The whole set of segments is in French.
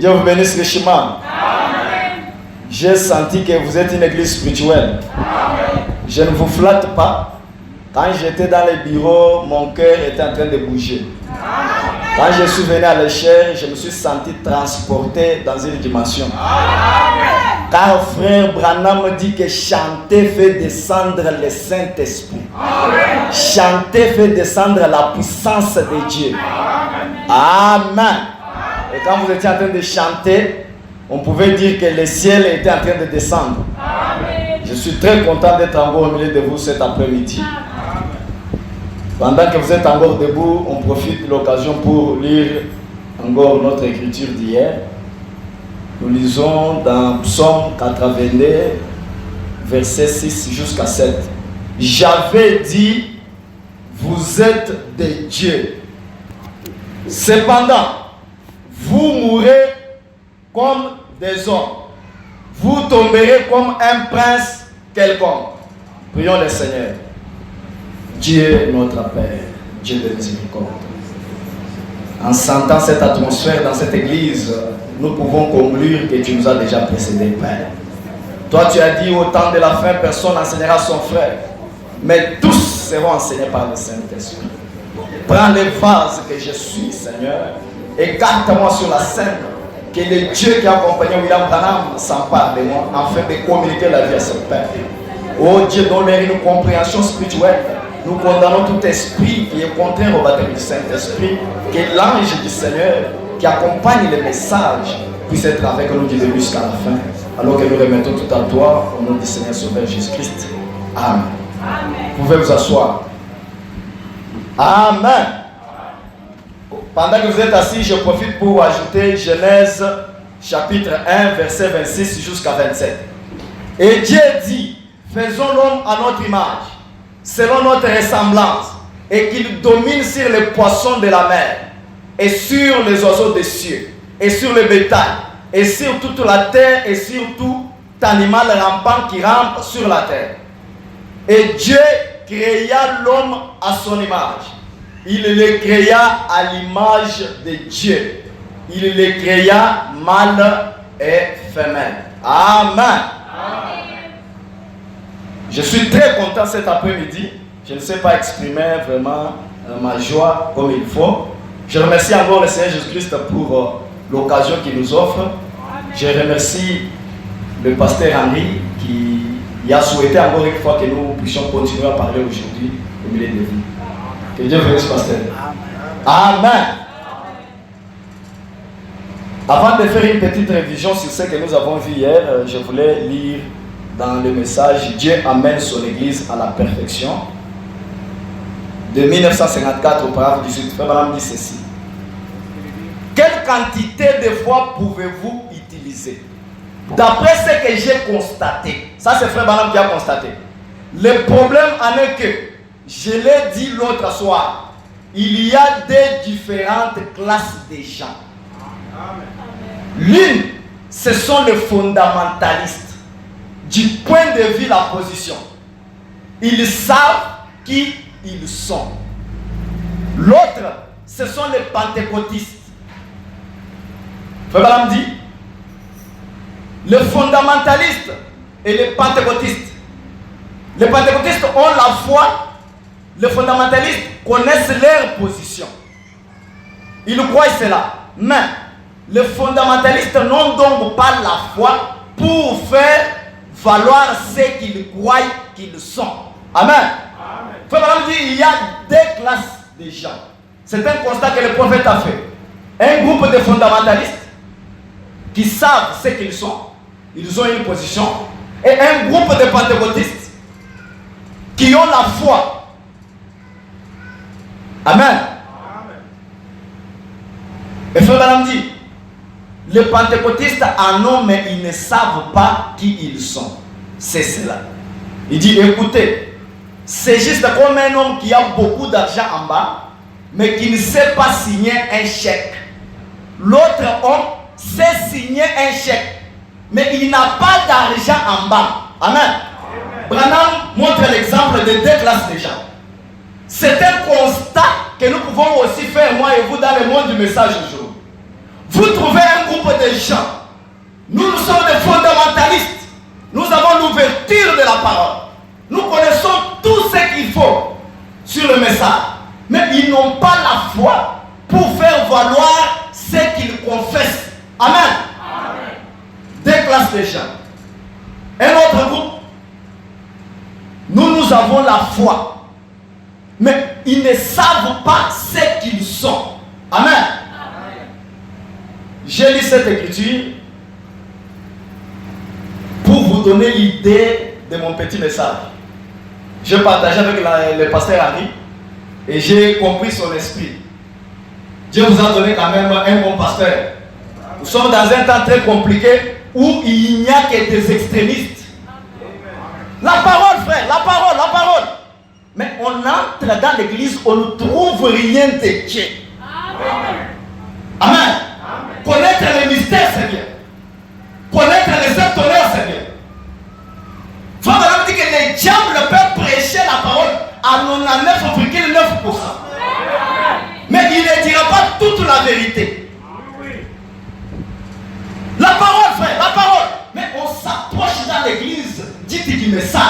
Dieu vous bénisse richement. J'ai senti que vous êtes une église spirituelle. Je ne vous flatte pas. Quand j'étais dans les bureaux, mon cœur était en train de bouger. Quand je suis venu à l'échelle, je me suis senti transporté dans une dimension. Car frère Branham dit que chanter fait descendre le Saint-Esprit. Chanter fait descendre la puissance de Dieu. Amen. Et quand vous étiez en train de chanter, on pouvait dire que le ciel était en train de descendre. Je suis très content d'être encore au milieu de vous cet après-midi. Pendant que vous êtes encore debout, on profite de l'occasion pour lire encore notre écriture d'hier. Nous lisons dans Psaume 82, versets 6 jusqu'à 7. J'avais dit, vous êtes des dieux. Cependant, vous mourrez comme des hommes. Vous tomberez comme un prince quelconque. Prions le Seigneur. Dieu notre Père, Dieu de miséricorde. En sentant cette atmosphère dans cette église, nous pouvons conclure que tu nous as déjà précédé, Père. Toi, tu as dit au temps de la fin, personne n'enseignera son frère, mais tous seront enseignés par le Saint-Esprit. Prends les vases que je suis, Seigneur, et garde-moi sur la scène, que le Dieu qui a accompagné William Branham s'empare de moi, afin de communiquer la vie à son Père. Oh Dieu, donne-leur une compréhension spirituelle. Nous condamnons tout esprit qui est contraire au baptême du Saint-Esprit. Que l'ange du Seigneur qui accompagne les messages puisse être avec nous du début jusqu'à la fin. Alors que nous remettons tout à toi au nom du Seigneur Sauveur Jésus-Christ. Amen. Vous pouvez vous asseoir. Amen. Pendant que vous êtes assis, je profite pour ajouter Genèse chapitre 1, verset 26 jusqu'à 27. Et Dieu dit, faisons l'homme à notre image, selon notre ressemblance, et qu'il domine sur les poissons de la mer, et sur les oiseaux des cieux, et sur le bétail, et sur toute la terre, et sur tout animal rampant qui rampe sur la terre. Et Dieu créa l'homme à son image. Il le créa à l'image de Dieu. Il le créa mâle et femelle. Amen. Je suis très content cet après-midi. Je ne sais pas exprimer vraiment ma joie comme il faut. Je remercie encore le Seigneur Jésus-Christ pour l'occasion qu'il nous offre. Je remercie le pasteur Henri qui a souhaité encore une fois que nous puissions continuer à parler aujourd'hui au milieu de vous. Que Dieu bénisse, pasteur. Amen. Avant de faire une petite révision sur ce que nous avons vu hier, je voulais lire dans le message Dieu amène son église à la perfection. De 1954 au paragraphe 18, Frère Branham dit ceci. Quelle quantité de fois pouvez-vous utiliser? D'après ce que j'ai constaté, ça c'est Frère Branham qui a constaté. Le problème en est que, je l'ai dit l'autre soir, il y a des différentes classes de gens. L'une, ce sont les fondamentalistes. Du point de vue de la position, ils savent qui ils sont. L'autre, ce sont les pentecôtistes. Frère Branham dit, les fondamentalistes et les pentecôtistes. Les pentecôtistes ont la foi, les fondamentalistes connaissent leur position. Ils croient cela. Mais les fondamentalistes n'ont donc pas la foi pour faire valoir ce qu'ils croient qu'ils sont. Amen. Frère Branham dit, il y a deux classes de gens. C'est un constat que le prophète a fait. Un groupe de fondamentalistes qui savent ce qu'ils sont. Ils ont une position. Et un groupe de pentecôtistes qui ont la foi. Amen. Et Frère Branham dit, les pentecôtistes en ont, mais ils ne savent pas qui ils sont. C'est cela. Il dit, écoutez, c'est juste comme un homme qui a beaucoup d'argent en bas, mais qui ne sait pas signer un chèque. L'autre homme sait signer un chèque, mais il n'a pas d'argent en bas. Amen. Branham montre l'exemple de deux classes de gens. C'est un constat que nous pouvons aussi faire, moi et vous, dans le monde du message aujourd'hui. Vous trouvez un groupe de gens. Nous sommes des fondamentalistes. Nous avons l'ouverture de la parole. Nous connaissons tout ce qu'il faut sur le message. Mais ils n'ont pas la foi pour faire valoir ce qu'ils confessent. Amen. Amen. Deux classes de gens. Un autre groupe. Nous avons la foi. Mais ils ne savent pas ce qu'ils sont. Amen. Amen. J'ai lu cette écriture pour vous donner l'idée de mon petit message. Je partageais avec le pasteur Henri et j'ai compris son esprit. Dieu vous a donné quand même un bon pasteur. Nous sommes dans un temps très compliqué où il n'y a que des extrémistes. La parole, frère, la parole, la parole. Mais on entre dans l'église, on ne trouve rien de Dieu. Amen. Amen. Connaître les mystères, c'est bien. Connaître les actes tonnerres, c'est bien. Frère Branham dit que les diables peuvent prêcher la parole à 99,9%. Mais il ne dira pas toute la vérité. La parole, frère, la parole. Mais on s'approche dans l'église, dites du message.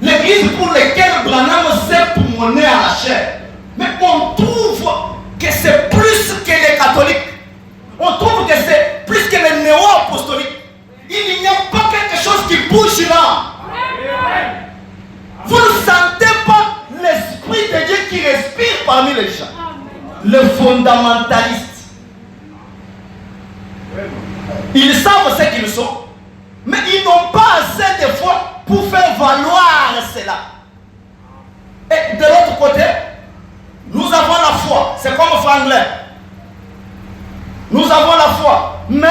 L'église pour laquelle Branham s'est promené à la chair. Mais on trouve que c'est plus que les catholiques. On trouve que c'est plus que les néo-apostoliques. Il n'y a pas quelque chose qui bouge là. Vous ne sentez pas l'esprit de Dieu qui respire parmi les gens. Les fondamentalistes. Ils savent ce qu'ils sont, mais ils n'ont pas assez de foi pour faire valoir cela. Et de l'autre côté, nous avons la foi. C'est comme Franklin. Nous avons la foi, mais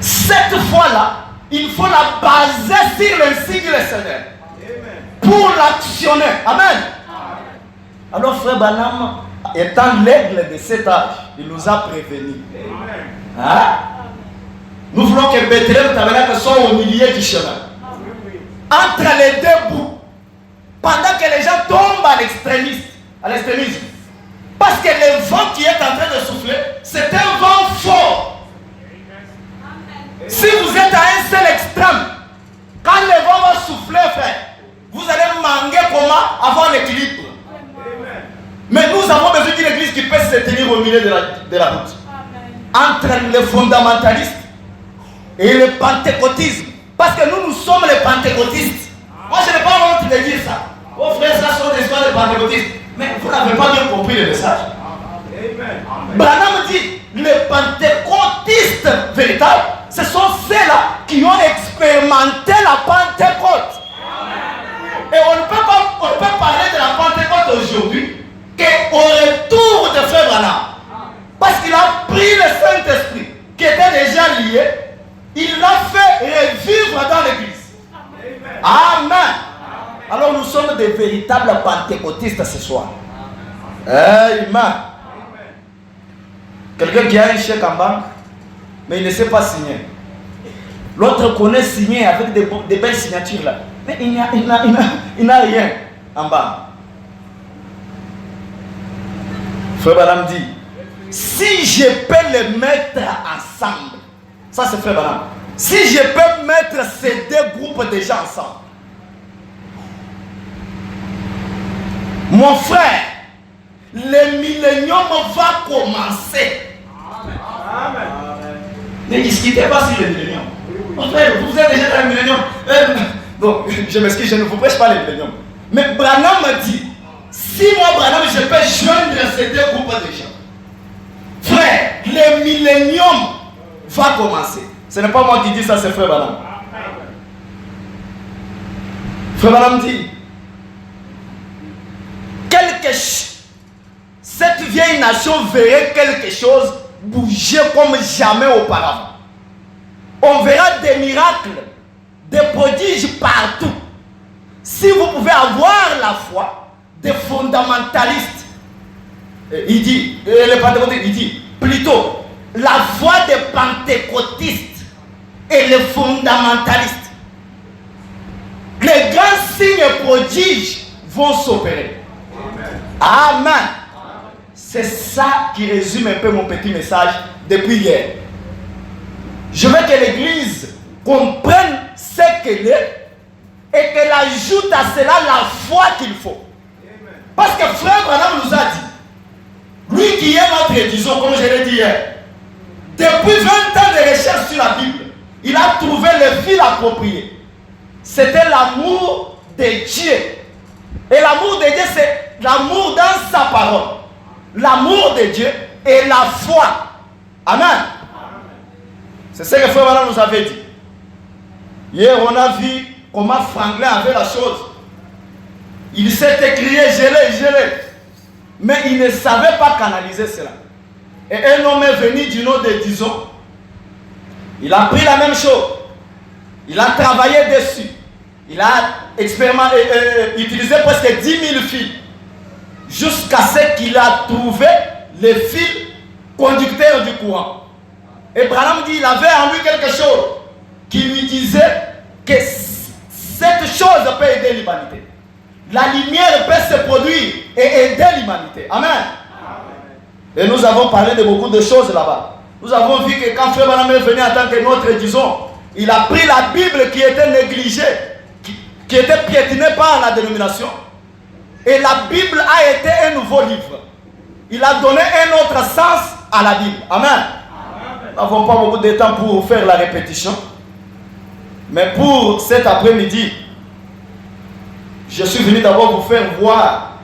cette foi-là, il faut la baser sur l'insigne du Seigneur pour l'actionner. Amen. Alors frère Branham, étant l'aigle de cet âge, il nous a prévenus. Hein? Nous voulons que Bethléem et Tabernacle soient au milieu du chemin. Entre les deux bouts. Pendant que les gens tombent à l'extrémisme. Parce que le vent qui est en train de souffler, c'est un vent fort. Si vous êtes à un seul extrême, quand le vent va souffler, frère, vous allez manquer comment avoir l'équilibre. Mais nous avons besoin d'une église qui peut se tenir au milieu de la route. Entre les fondamentalistes et le pentecôtisme. Parce que nous sommes les pentecôtistes. Moi, je n'ai pas honte de dire ça. Oh frère, ça sont des histoires de pentecôtistes. Mais vous n'avez pas bien compris le message. Branham dit, les pentecôtistes véritables, ce sont ceux-là qui ont expérimenté la Pentecôte. Et on ne peut parler de la Pentecôte aujourd'hui qu'au retour de Frère Branham. Parce qu'il a pris le Saint-Esprit qui était déjà lié, il l'a fait revivre dans l'église. Amen. Alors nous sommes des véritables pentecôtistes ce soir. Amen. Quelqu'un qui a un chèque en banque, mais il ne sait pas signer. L'autre connaît signer avec des belles signatures là. Mais il n'a rien en bas. Frère Branham dit, si je peux les mettre ensemble, ça c'est Frère Branham, si je peux mettre ces deux groupes de gens ensemble, mon frère, le millénium va commencer. Amen. Ne discutez pas sur le millénium. Mon frère, vous êtes déjà dans le millénium. Donc, je m'excuse, je ne vous prêche pas le millénium. Mais Branham m'a dit, si moi, Branham, je peux joindre ces deux groupes de gens. Frère, le millénium va commencer. Ce n'est pas moi qui dis ça, c'est Frère Branham. Frère Branham dit, cette vieille nation verrait quelque chose bouger comme jamais auparavant. On verra des miracles, des prodiges partout. Si vous pouvez avoir la foi des fondamentalistes, il dit, les pentecôtistes, il dit plutôt la foi des pentecôtistes et les fondamentalistes. Les grands signes et prodiges vont s'opérer. Amen. C'est ça qui résume un peu mon petit message depuis hier. Je veux que l'Église comprenne ce qu'elle est et qu'elle ajoute à cela la foi qu'il faut. Parce que frère Branham nous a dit, lui qui est notre disons, comme je l'ai dit hier, depuis 20 ans de recherche sur la Bible, il a trouvé le fil approprié. C'était l'amour de Dieu. Et l'amour de Dieu, c'est l'amour dans sa parole. L'amour de Dieu et la foi. Amen. C'est ce que frère Branham nous avait dit. Hier, on a vu comment Franklin avait la chose. Il s'est écrié, je l'ai. Mais il ne savait pas canaliser cela. Et un homme est venu du nom de Dison. Il a pris la même chose. Il a travaillé dessus. Il a utilisé presque 10 000 fils. Jusqu'à ce qu'il a trouvé le fil conducteur du courant. Et Branham dit qu'il avait en lui quelque chose qui lui disait que cette chose peut aider l'humanité. La lumière peut se produire et aider l'humanité. Amen. Et nous avons parlé de beaucoup de choses là-bas. Nous avons vu que quand Frère Branham est venu en tant que notre, disons, il a pris la Bible qui était négligée, qui était piétinée par la dénomination. Et la Bible a été un nouveau livre. Il a donné un autre sens à la Bible. Amen. Nous n'avons pas beaucoup de temps pour faire la répétition. Mais pour cet après-midi, je suis venu d'abord vous faire voir.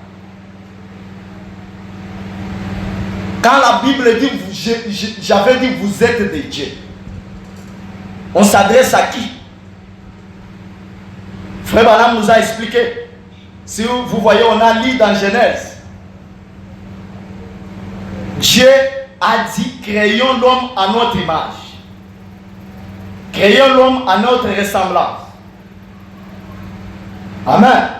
Quand la Bible dit, j'avais dit vous êtes des dieux. On s'adresse à qui? Frère Branham nous a expliqué. Si vous voyez, on a lu dans Genèse. Dieu a dit, créons l'homme à notre image. Créons l'homme à notre ressemblance. Amen.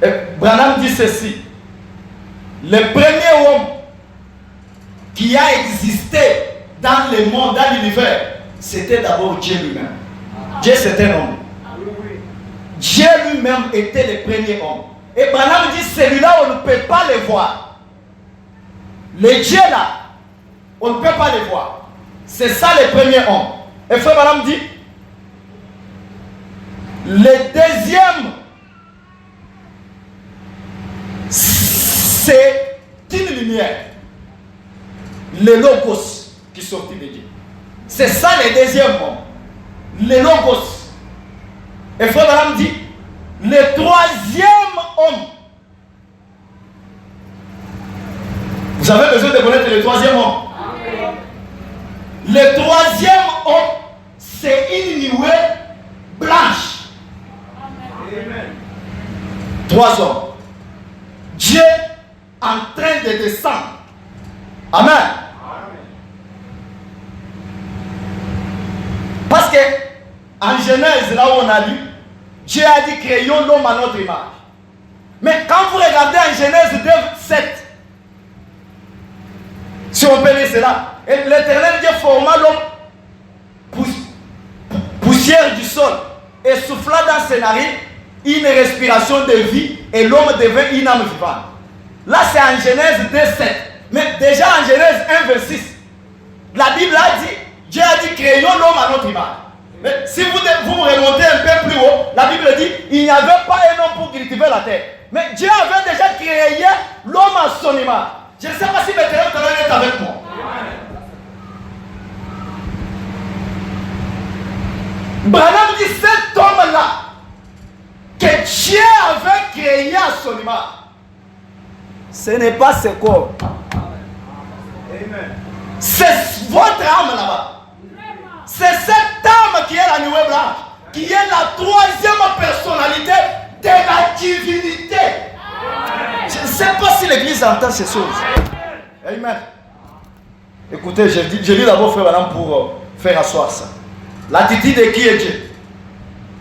Et Branham dit ceci. Le premier homme qui a existé dans le monde, dans l'univers, c'était d'abord Dieu lui-même. Dieu, c'est un homme. Dieu lui-même était le premier homme. Et Branham dit, celui-là, on ne peut pas le voir. Le Dieu là, on ne peut pas le voir. C'est ça le premier homme. Et frère Branham dit, le deuxième, c'est une lumière. Le logos qui sortit de Dieu. C'est ça le deuxième homme. Le logos. Et frère Branham dit, le troisième homme. Vous avez besoin de connaître le troisième homme. Amen. Le troisième homme, c'est une nuée blanche. Amen. Trois hommes. Dieu en train de descendre. Amen. Amen. Parce que en Genèse, là où on a lu, Dieu a dit créons l'homme à notre image. Mais quand vous regardez en Genèse 2, 7, si on peut lire cela, l'Éternel Dieu forma l'homme poussière du sol et souffla dans ses narines une respiration de vie et l'homme devint une âme vivante. Là c'est en Genèse 2, 7. Mais déjà en Genèse 1, 26, la Bible a dit, Dieu a dit créons l'homme à notre image. Mais si vous remontez un peu plus haut, la Bible dit, il n'y avait pas un homme pour cultiver la terre. Mais Dieu avait déjà créé l'homme à son image. Je ne sais pas si l'Éternel est avec moi. Branham dit, cet homme-là, que Dieu avait créé à son image, ce n'est pas ce corps. C'est votre âme là-bas. C'est cette âme qui est la nuée blanche, qui est la troisième personnalité de la divinité. Je ne sais pas si l'Église entend ces choses. Amen. Écoutez, je lis d'abord Frère Branham pour faire asseoir ça. L'attitude de qui est Dieu?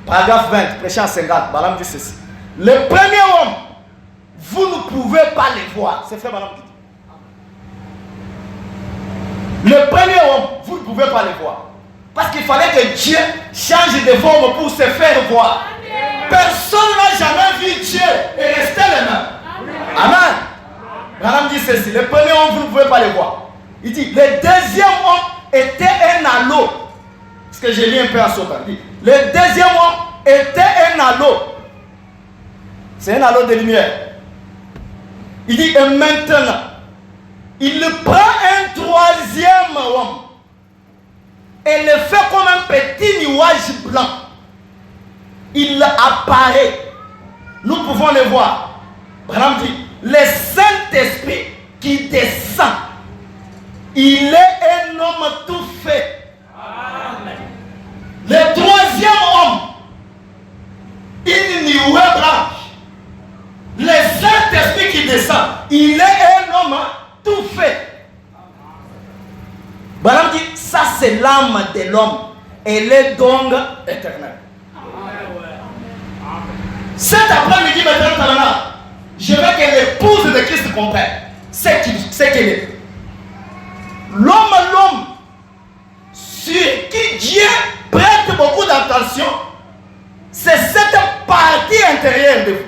Paragraphe 20, prêchant à 50, Branham dit ceci. Le premier homme, vous ne pouvez pas le voir. C'est Frère Branham qui dit. Le premier homme, vous ne pouvez pas le voir. Parce qu'il fallait que Dieu change de forme pour se faire voir. Personne n'a jamais vu Dieu et rester le même. Amen. Branham dit ceci. Le premier homme, vous ne pouvez pas le voir. Il dit, le deuxième homme était un halo. Parce que j'ai lu un peu à Soka. Le deuxième homme était un halo. C'est un halo de lumière. Il dit, et maintenant, il prend un troisième homme et le fait comme un petit nuage blanc. Il apparaît. Nous pouvons le voir. Branham dit, le Saint-Esprit qui descend, il est un homme tout fait. Amen. Le troisième homme, une nouvelle branche. Le Saint-Esprit qui descend, il est un homme tout fait. Branham dit, ça c'est l'âme de l'homme. Elle est donc éternelle. Cet après-midi, maintenant, je veux que l'épouse de Christ comprenne ce qu'elle est. L'homme sur qui Dieu prête beaucoup d'attention, c'est cette partie intérieure de vous.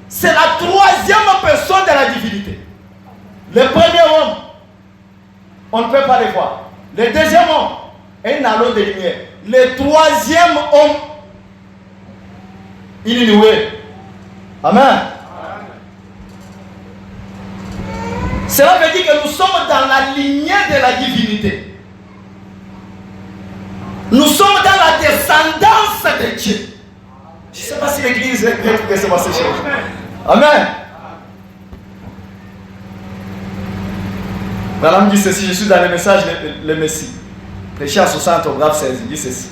C'est la troisième personne de la divinité. Le premier homme, on ne peut pas le voir. Le deuxième homme, un halo de lumière. Le troisième homme, il est noué. Amen. Cela veut dire que nous sommes dans la lignée de la divinité. Nous sommes dans la descendance de Dieu. Je ne sais pas si l'église est prête pour recevoir ces choses. Amen. Madame dit ceci, je suis dans le message le Messie. Prêché à 60 au grave 16, il dit ceci.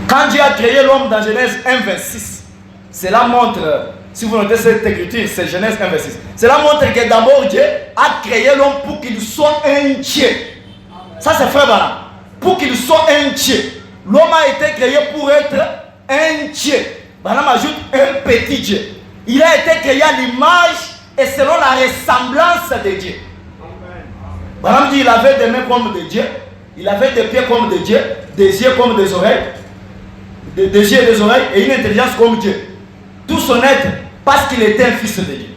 Quand Dieu a créé l'homme dans Genèse 1,26, cela montre, si vous notez cette écriture, c'est Genèse 1,26. Cela montre que d'abord Dieu a créé l'homme pour qu'il soit un Dieu. Ça c'est frère Baram. Pour qu'il soit un Dieu. L'homme a été créé pour être un Dieu. Baram ajoute un petit Dieu. Il a été créé à l'image et selon la ressemblance de Dieu. Baram dit il avait des mains comme de Dieu, il avait des pieds comme de Dieu, des yeux comme des oreilles, des yeux et des oreilles et une intelligence comme Dieu. Tout son être parce qu'il était un fils de Dieu.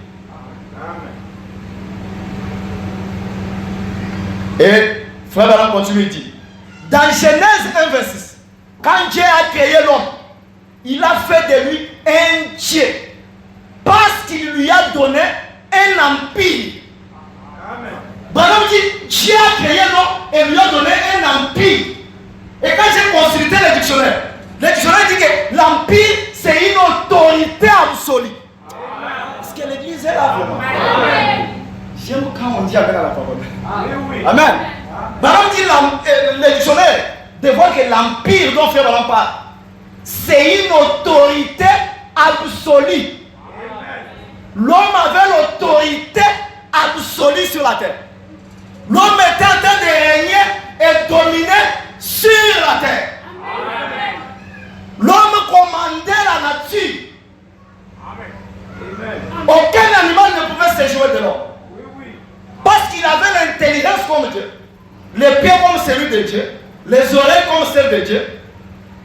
Et frère Baram continue de dire, dans Genèse 1,26, quand Dieu a créé l'homme, il a fait de lui un Dieu parce qu'il lui a donné un empire. Baram dit, Dieu a créé l'homme et lui a donné un empire. Et quand j'ai consulté le dictionnaire dit que l'empire c'est une autorité absolue. Est-ce que l'église est là vraiment? J'aime quand on dit avec la parole. Amen. Baram dit, le dictionnaire dévoile que l'empire dont frère Baram parle, c'est une autorité absolue. L'homme avait l'autorité absolue sur la terre. L'homme était en train de régner et dominer sur la terre. L'homme commandait la nature. Aucun animal ne pouvait se jouer de l'homme. Parce qu'il avait l'intelligence comme Dieu, les pieds comme celui de Dieu, les oreilles comme celles de Dieu.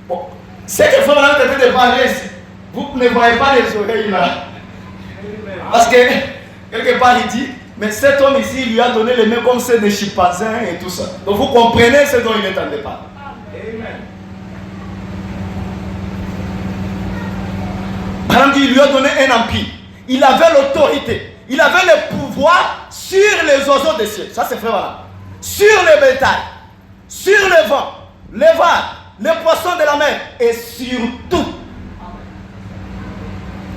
Bon, c'est que Frère Baram était de parler ici. Vous ne voyez pas les oreilles là. Parce que quelque part il dit, mais cet homme ici, il lui a donné les mains comme celles des chimpanzés et tout ça. Donc vous comprenez ce dont il est en départ. Baram dit, il lui a donné un empire. Il avait l'autorité. Il avait le pouvoir sur les oiseaux des cieux. Ça c'est frère Baram. Sur le bétail, sur le vent, les vagues, les poissons de la mer et sur tout.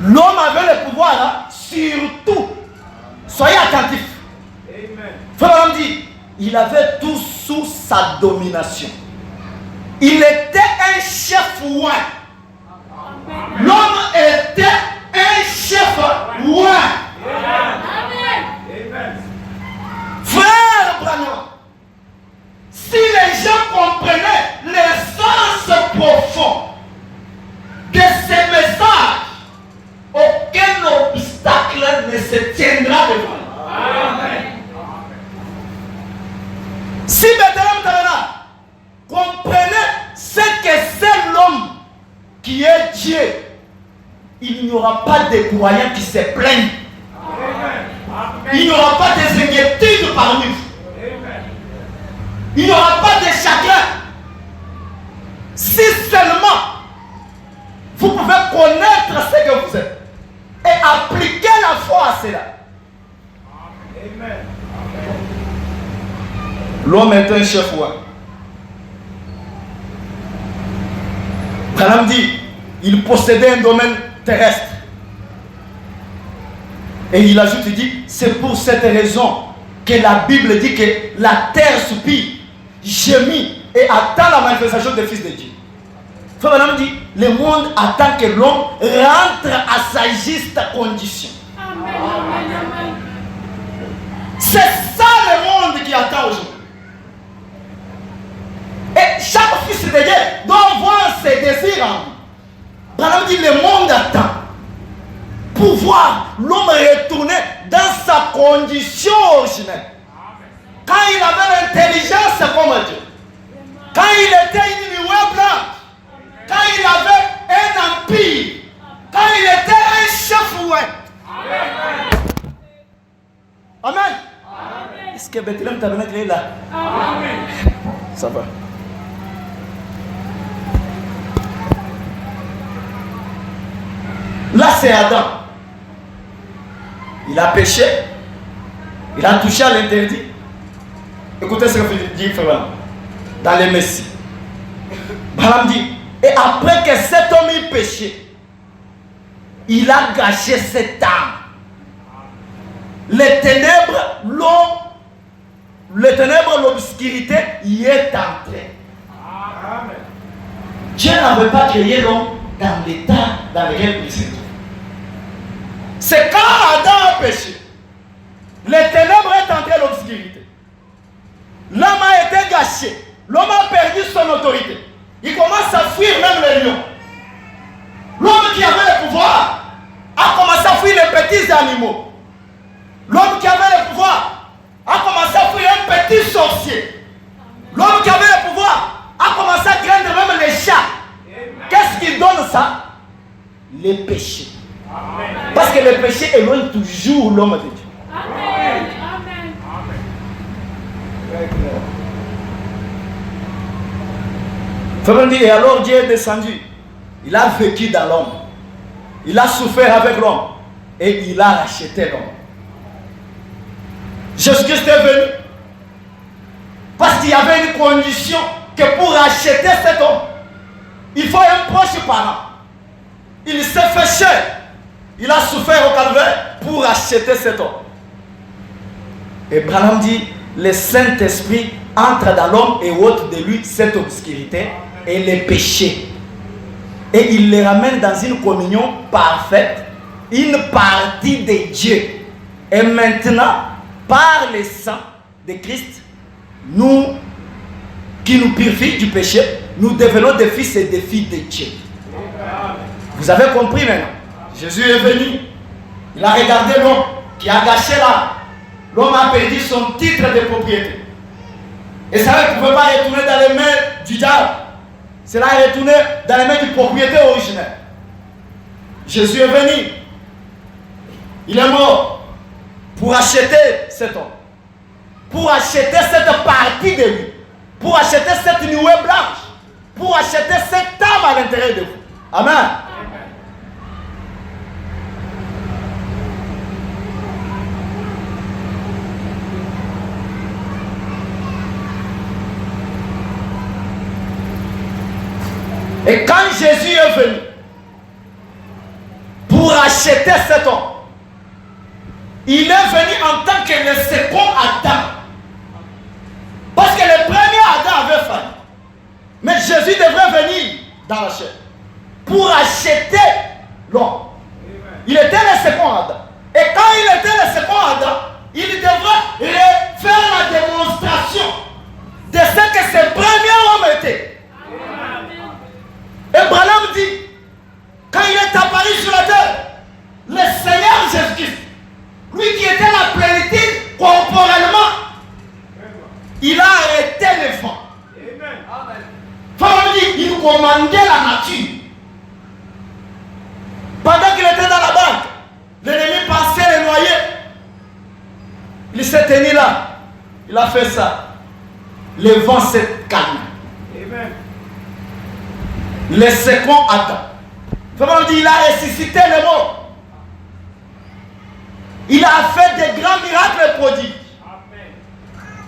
L'homme avait le pouvoir là, sur tout. Soyez attentifs. Frère Baram dit, il avait tout sous sa domination. Il était un chef roi. L'homme était un chef roi. Frère Branham, si les gens comprenaient l'essence profonde de ces messages, aucun obstacle ne se tiendra devant. Amen. Si Bethléem Tabernacle comprenait ce que c'est l'homme qui est Dieu, il il n'y aura pas de croyants qui se plaignent. Il n'y aura pas des inquiétudes parmi vous. Il n'y aura pas de chagrin. Si seulement vous pouvez connaître ce que vous êtes et appliquer la foi à cela. L'homme est un chef roi. Branham dit, il possédait un domaine terrestre. Et il ajoute, il dit, c'est pour cette raison que la Bible dit que la terre soupire, gémit et attend la manifestation des fils de Dieu. Frère Branham dit, le monde attend que l'homme rentre à sa juste condition. Amen. C'est ça le monde qui attend aujourd'hui. Et chaque fils de Dieu doit voir ses désirs en lui. Branham dit, le monde attend pour voir l'homme retourner dans sa condition originelle. Quand il avait l'intelligence comme Dieu, quand il était une nuée blanche, quand il avait un empire, quand il était un chef roi. Amen. Est-ce que Bethléem Tabernacle est là? Amen. Ça va. Là, c'est Adam. Il a péché. Il a touché à l'interdit. Écoutez ce que dit Frère dans les Messies. Branham dit, et après que cet homme ait péché, il a gâché cette âme. Les ténèbres, l'obscurité y est entrée. Dieu n'avait pas créé l'homme dans l'état dans lequel il se trouve. C'est quand Adam a péché, les ténèbres est entré à l'obscurité. L'homme a été gâché. L'homme a perdu son autorité. Il commence à fuir même les lions. L'homme qui avait le pouvoir a commencé à fuir les petits animaux. L'homme qui avait le pouvoir a commencé à fuir un petit sorcier. L'homme qui avait le pouvoir a commencé à craindre même les chats. Qu'est-ce qui donne ça? Les péchés. Parce que le péché éloigne toujours l'homme de Dieu. Amen. Amen. Et alors Dieu est descendu. Il a vécu dans l'homme. Il a souffert avec l'homme. Et il a racheté l'homme. Jésus-Christ est venu. Parce qu'il y avait une condition que pour racheter cet homme, il faut un proche parent. Il s'est fait cher. Il a souffert au calvaire pour acheter cet homme. Et Branham dit, le Saint-Esprit entre dans l'homme et ôte de lui cette obscurité et les péchés. Et il les ramène dans une communion parfaite, une partie de Dieu. Et maintenant, par le sang de Christ, nous, qui nous purifie du péché, nous devenons des fils et des filles de Dieu. Vous avez compris maintenant? Jésus est venu, il a regardé l'homme qui a gâché l'âme. L'homme a perdu son titre de propriété. Et ça ne pouvait pas retourner dans les mains du diable. Cela est retourné dans les mains du propriétaire originel. Jésus est venu. Il est mort pour acheter cet homme. Pour acheter cette partie de lui. Pour acheter cette nuée blanche. Pour acheter cette âme à l'intérieur de vous. Amen. Et quand Jésus est venu pour acheter cet homme, il est venu en tant que le second Adam. Parce que le premier Adam avait failli. Mais Jésus devrait venir dans la chair pour acheter l'homme. Il était le second Adam. Et quand il était le second Adam, il devrait faire la démonstration de ce que ce premier homme était. Et Branham dit, quand il est apparu sur la terre, le Seigneur Jésus-Christ, lui qui était la plénitude corporellement, il a arrêté les vents. Branham dit, il commandait la nature. Pendant qu'il était tenu là. Il a fait ça. Le vent s'est calmé. Le second Adam. Il a ressuscité les morts. Il a fait des grands miracles et prodiges.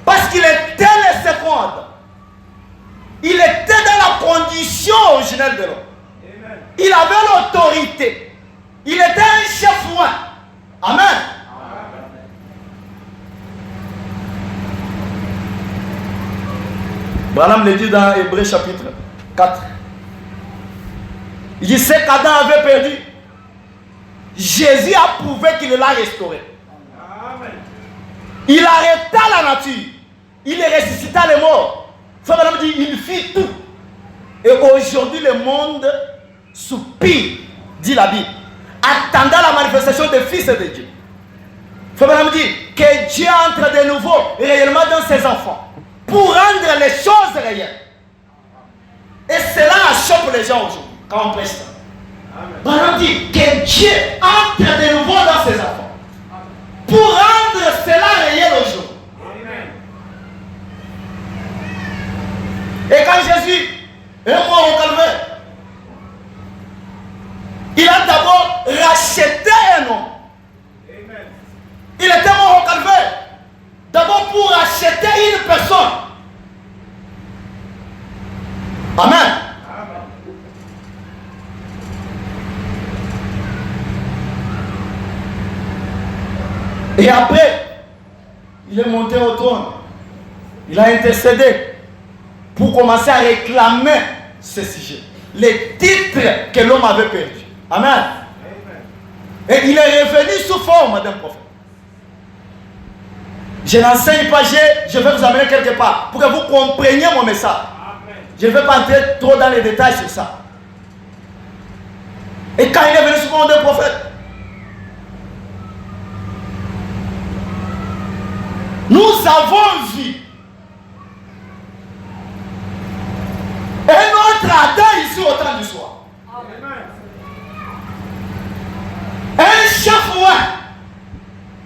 Parce qu'il était le second Adam. Il était dans la condition originelle de l'homme. Il avait l'autorité. Il était un chef roi. Amen. Branham le dit dans Hébreux chapitre 4. Il dit ce qu'Adam avait perdu, Jésus a prouvé qu'il l'a restauré. Amen. Il arrêta la nature. Il ressuscita les morts. Branham dit il fit tout. Et aujourd'hui le monde soupire, dit la Bible, attendant la manifestation des fils de Dieu. Branham dit que Dieu entre de nouveau réellement dans ses enfants pour rendre les choses réelles. Et cela choque les gens aujourd'hui quand on prêche ça. Branham dit que Dieu entre de nouveau dans ses enfants pour rendre cela réel aujourd'hui. Et quand Jésus est mort au calvaire, il a d'abord racheté un homme. Il était mort au calvaire d'abord pour racheter une personne. Amen. Et après, il est monté au trône. Il a intercédé pour commencer à réclamer ce sujet. Les titres que l'homme avait perdus. Amen. Et il est revenu sous forme d'un prophète. Je n'enseigne pas, je vais vous amener quelque part pour que vous compreniez mon message. Je ne vais pas entrer trop dans les détails sur ça. Et quand il est venu sous forme d'un prophète, nous avons vu un autre Adam ici au temps du soir. Un chef roi,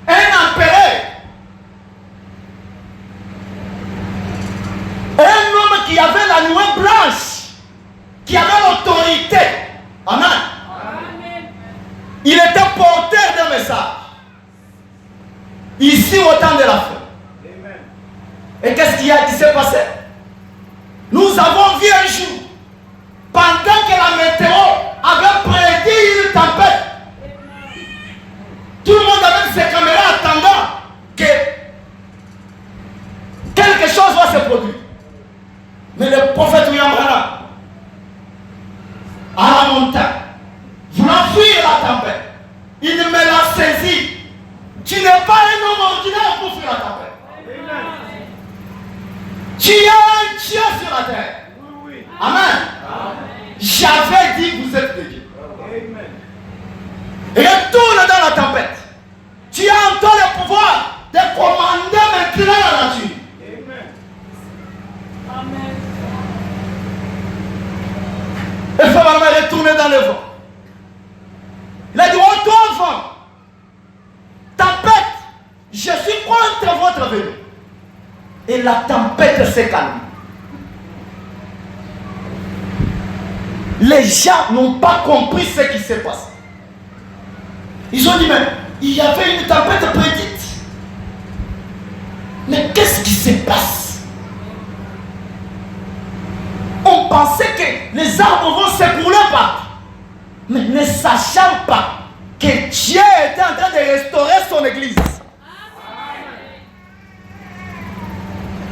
un empereur, un homme qui avait la nuée blanche, qui avait l'autorité. Amen. Il était porteur d'un message. Ici au temps de la fin. Et qu'est-ce qui s'est passé? Nous avons vu un jour, pendant que la météo avait prédit une tempête, tout le monde avec ses caméras attendant que quelque chose va se produire. Mais le prophète William Branham, à la montagne, voulant fuir la tempête, il me l'a saisi. Tu n'es pas un homme ordinaire pour fuir la tempête. Tu es un Dieu sur la terre. Amen. J'avais dit vous êtes de Dieu. Retourne dans la tempête. Tu as encore le pouvoir de commander maintenant la nature. Amen. Et il faut retourner dans le vent. Il a dit, oh toi vent, tempête, je suis contre votre venue. Et la tempête s'est calmée. Les gens n'ont pas compris ce qui s'est passé. Ils ont dit, mais il y avait une tempête prédite. Mais qu'est-ce qui se passe? On pensait que les arbres vont s'écrouler partout. Mais ne sachant pas que Dieu était en train de restaurer son église.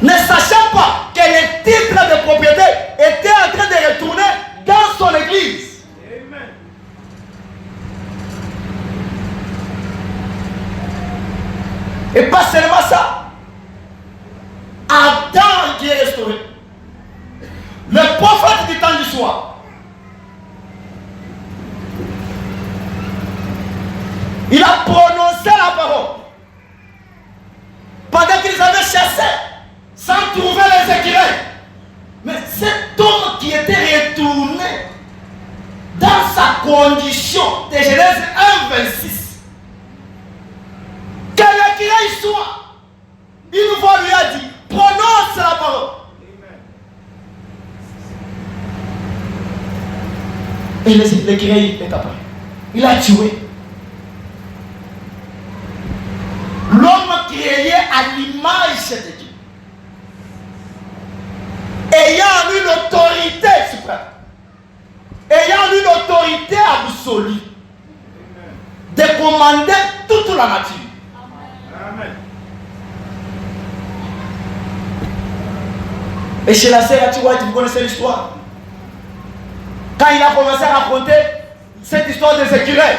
Ne sachant pas que les titres de propriété étaient en train de retourner dans son église. Amen. Et pas seulement ça. Adam qui est restauré. Le prophète du temps du soir. Il a prononcé la parole. Pendant qu'ils avaient chassé, sans trouver les écureuils. Mais cet homme qui était retourné dans sa condition de Genèse 1, 26, que l'écureuil soit, Une fois lui a dit, prononce la parole. Et l'écrivain est apparu. Il a tué. L'homme créé à l'image de Dieu, ayant eu l'autorité suprême, ayant eu l'autorité absolue de commander toute la nature. Amen. Et chez la sœur Atiwati, vous connaissez l'histoire. Quand il a commencé à raconter cette histoire des écureuils,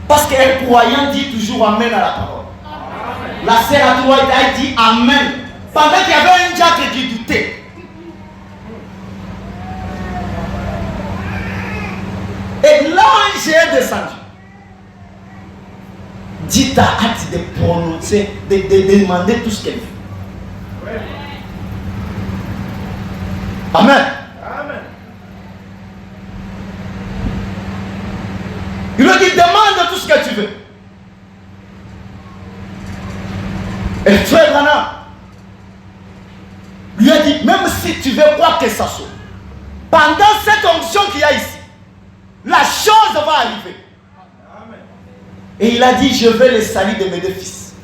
parce qu'elle croyant dit toujours Amen à la parole. Amen. La sœur Atiwati a dit Amen pendant qu'il y avait un diable qui doutait. Et l'ange est descendu. Dit à Ati de prononcer, de demander tout ce qu'elle veut. Amen. Amen. Il lui dit demande tout ce que tu veux. Et frère Branham lui a dit même si tu veux quoi que ça soit, pendant cette onction qu'il y a ici, la chose va arriver. Amen. Et il a dit je veux le salut de mes deux fils.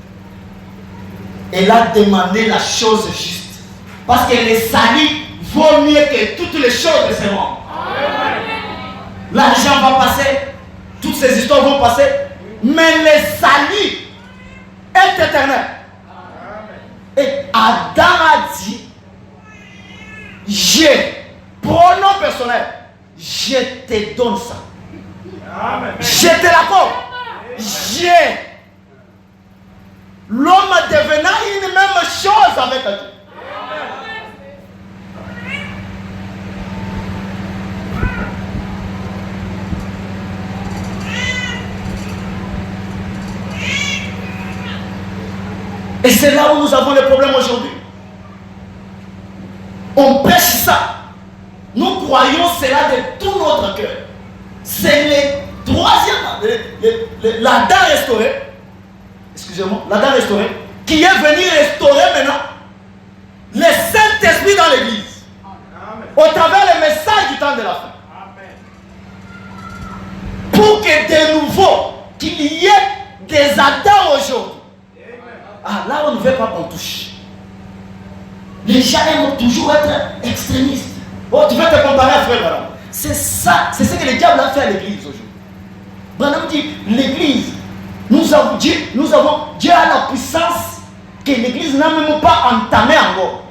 Elle a demandé la chose juste, parce que le salut vaut mieux que toutes les choses de ce monde. L'argent va passer, toutes ces histoires vont passer, mais le salut est éternel. Et Adam a dit, pronom personnel, je te donne ça. Amen. Je te l'accorde. L'homme devenant une même chose avec Dieu. Et c'est là où nous avons le problème aujourd'hui. On prêche ça. Nous croyons cela de tout notre cœur. C'est le troisième, l'Adam restauré. Excusez-moi, l'Adam restauré, qui est venu restaurer maintenant le Saint-Esprit dans l'église. Au travers le message du temps de la fin. Amen. Pour que de nouveau, qu'il y ait des Adams aujourd'hui. Ah, là on ne veut pas qu'on touche. Les gens aiment toujours être extrémistes. Oh, tu veux te comparer à frère Branham. C'est ça, c'est ce que le diable a fait à l'église aujourd'hui. Branham dit, l'église, Dieu a la puissance que l'église n'a même pas entamée encore.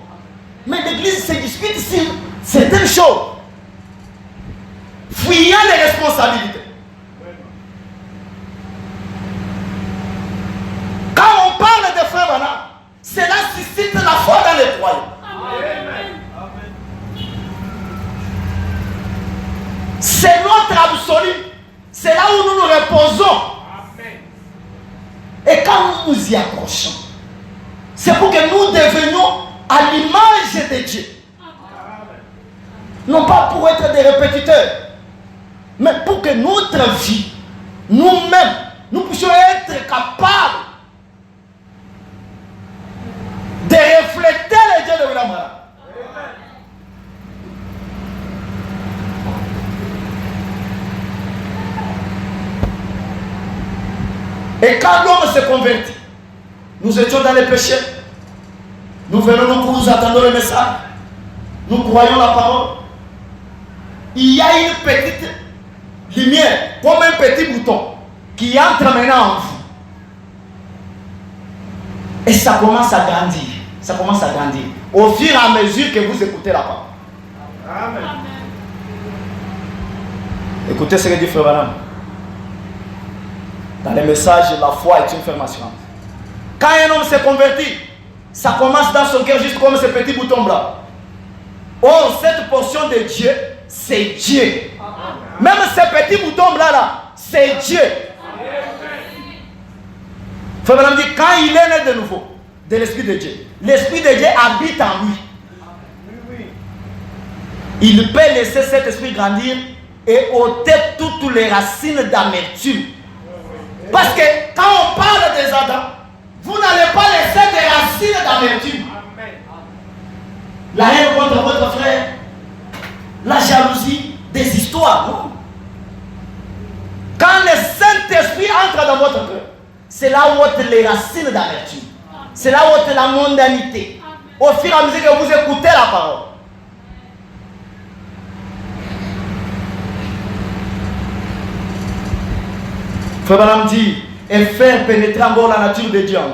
Mais l'église se dispute sur certaines choses, fuyant les responsabilités. Quand on parle de frère Branham, cela suscite la foi dans les croyants. C'est notre absolu. C'est là où nous nous reposons. Amen. Et quand nous nous y accrochons, c'est pour que nous devenions à l'image de Dieu. Amen. Non pas pour être des répétiteurs, mais pour que notre vie, nous-mêmes, nous puissions être capables de refléter le Dieu de William Branham. Et quand l'homme se convertit, nous étions dans les péchés, nous venons, nous attendons le message, nous croyons la parole. Il y a une petite lumière, comme un petit bouton, qui entre maintenant en vous. Et ça commence à grandir. Ça commence à grandir. Au fur et à mesure que vous écoutez la parole. Amen. Écoutez ce que dit Frère Branham. Dans les messages, la foi est une ferme assurance. Quand un homme s'est converti, ça commence dans son cœur juste comme ce petit bouton blanc. Or, cette portion de Dieu, c'est Dieu. Même ce petit bouton blanc là, c'est Dieu. Frère Branham dit, quand il est né de nouveau, de l'Esprit de Dieu, l'Esprit de Dieu habite en lui. Il peut laisser cet esprit grandir et ôter toutes les racines d'amertume. Parce que quand on parle des Adam, Vous n'allez pas laisser des racines d'amertume. La haine contre votre frère, la jalousie, des histoires, non. Quand le Saint-Esprit entre dans votre cœur, c'est là où ôte les racines d'amertume. C'est là où ôte la mondanité. Au fur et à mesure que vous écoutez la parole. Frère Branham dit, et faire pénétrer encore la nature de Dieu en lui.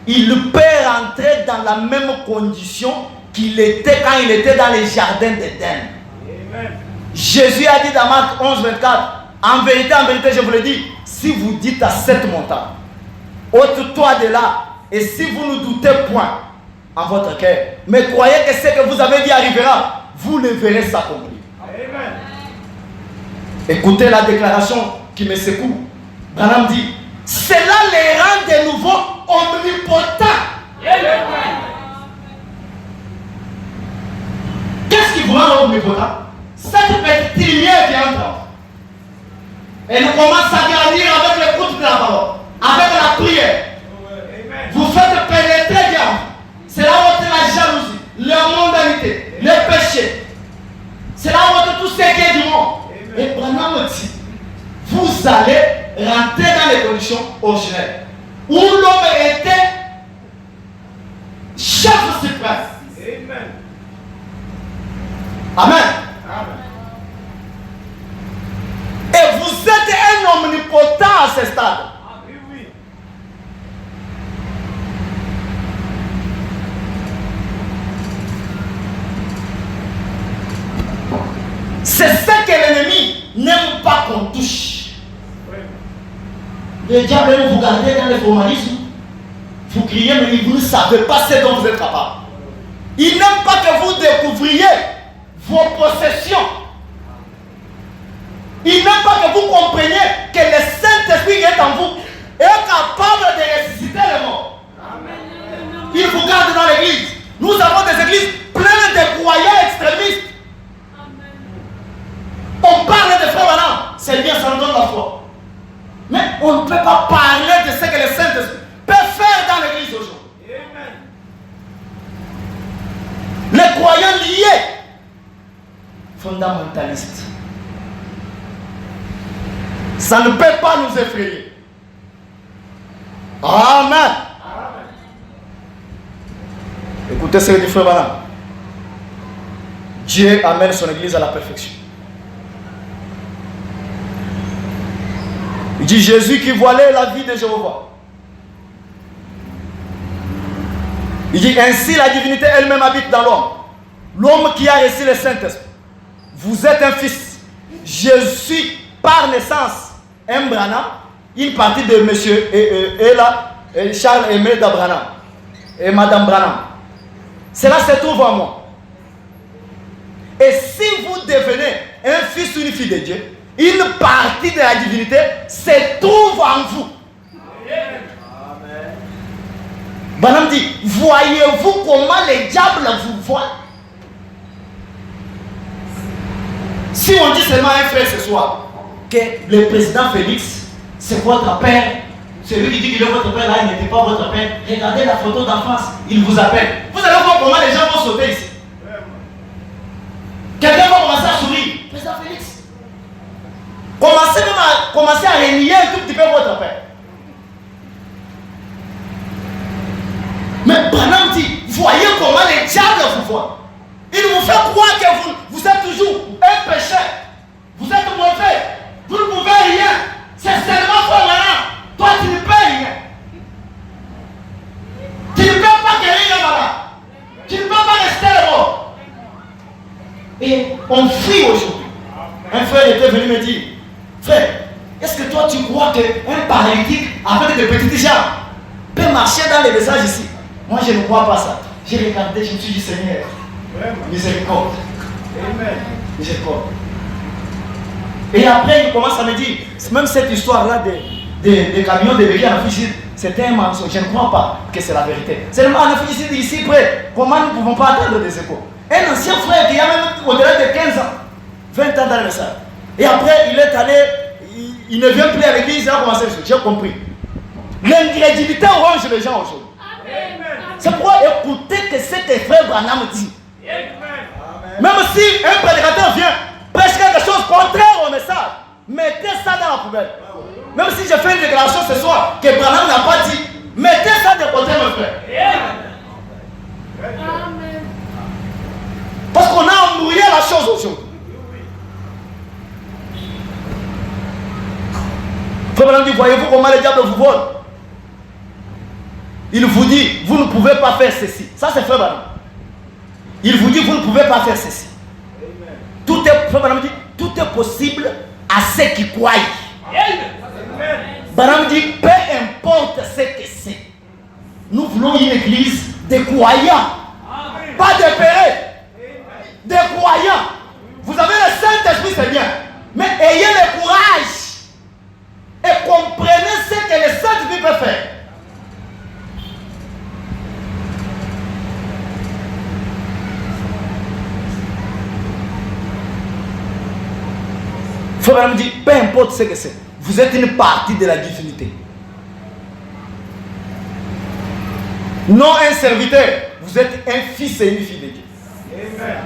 Il peut rentrer dans la même condition qu'il était quand il était dans les jardins d'Éden. Jésus a dit dans Marc 11, 24, en vérité, je vous le dis, si vous dites à cette montagne, ôte-toi de là, et si vous ne doutez point en votre cœur, mais croyez que ce que vous avez dit arrivera, vous le verrez s'accomplir. Écoutez la déclaration qui me secoue. Branham dit, cela les rend de nouveau omnipotents. Qu'est-ce qui vous rend omnipotent? Cette petite lumière qui entre. Elle commence à grandir avec l'écoute de la parole, avec la prière. Vous faites pénétrer Dieu. C'est là où est la jalousie, la mondanité, le péché. C'est là où est tout ce qui est du monde. Et Branham dit, vous allez rentrer dans les conditions originelles où l'homme était chef suprême. Amen. Et vous êtes un omnipotent à ce stade. C'est ce que l'ennemi n'aime pas qu'on touche. Le diable aime vous garder dans le formalisme. Vous criez, mais vous ne savez pas ce dont vous êtes capable. Il n'aime pas que vous découvriez vos possessions. Il n'aime pas que vous compreniez que le Saint-Esprit qui est en vous est capable de ressusciter les morts. Il vous garde dans l'église. Nous avons des églises pleines de croyants extrémistes. On parle de frères Branham, c'est bien, ça nous donne la foi. Mais on ne peut pas parler de ce que le Saint-Esprit peut faire dans l'église aujourd'hui. Les croyants liés, fondamentalistes. Ça ne peut pas nous effrayer. Amen. Écoutez ce que dit frère Branham. Dieu amène son église à la perfection. Il dit Jésus qui voilait la vie de Jéhovah. Il dit ainsi la divinité elle-même habite dans l'homme. L'homme qui a reçu le Saint-Esprit. Vous êtes un fils. Je suis par naissance un Branham, une partie de monsieur et Charles Aimé d'Abranham et madame Branham. Cela se trouve en moi. Et si vous devenez un fils ou une fille de Dieu, une partie de la divinité se trouve en vous. Amen. Branham dit, voyez-vous comment les diables vous voient? Si on dit seulement un frère ce soir, que le président Félix, c'est votre père, celui qui dit qu'il est votre père là, il n'était pas votre père, regardez la photo d'enfance, il vous appelle. Vous allez voir comment les gens vont sauter ici. Quelqu'un va commencer à sourire. Président Félix. Commencez à renier un tout petit peu votre père. Mais Branham dit, voyez comment les diables vous voient. Il vous fait croire que vous êtes toujours un pécheur. Vous êtes mauvais. Vous ne pouvez rien. C'est seulement pour Branham. Toi, tu ne peux rien. Tu ne peux pas guérir un malade. Tu ne peux pas rester le mort. Et on fuit aujourd'hui. Un frère était venu me dire, frère, est-ce que toi tu crois qu'un paralytique avec des petites jambes peut marcher dans les messages ici? Moi je ne crois pas ça. J'ai regardé, je me suis dit Seigneur, miséricorde. Miséricorde. Et après il commence à me dire, même cette histoire-là des camions de béquilles en Afrique, c'était un mensonge. Je ne crois pas que c'est la vérité. Seulement en Afrique ici près, comment nous ne pouvons pas attendre des échos? Un ancien frère qui a même au-delà de 15 ans, 20 ans dans le message. Et après, il est allé, il ne vient plus à l'église, il a commencé à dire, j'ai compris. L'incrédulité ronge les gens aujourd'hui. C'est pourquoi écoutez que ce que frère Branham dit. Même si un prédicateur vient prêcher quelque chose contraire au message, mettez ça dans la poubelle. Même si je fais une déclaration ce soir que Branham n'a pas dit, mettez ça de côté, mon frère. Parce qu'on a embrouillé la chose aujourd'hui. Frère Branham dit, voyez-vous comment le diable vous vole? Il vous dit, vous ne pouvez pas faire ceci. Ça c'est frère Branham. Il vous dit, vous ne pouvez pas faire ceci. Tout est, frère Branham dit, tout est possible à ceux qui croient. Branham dit, peu importe ce que c'est. Nous voulons une église de croyants. Pas de pérés. De croyants. Vous avez le Saint-Esprit, c'est bien. Mais ayez le courage. Et comprenez ce que le Saint-Esprit peut faire. Frère me dit, peu importe ce que c'est, vous êtes une partie de la divinité. Non un serviteur, vous êtes un fils et une fille de Dieu. Amen.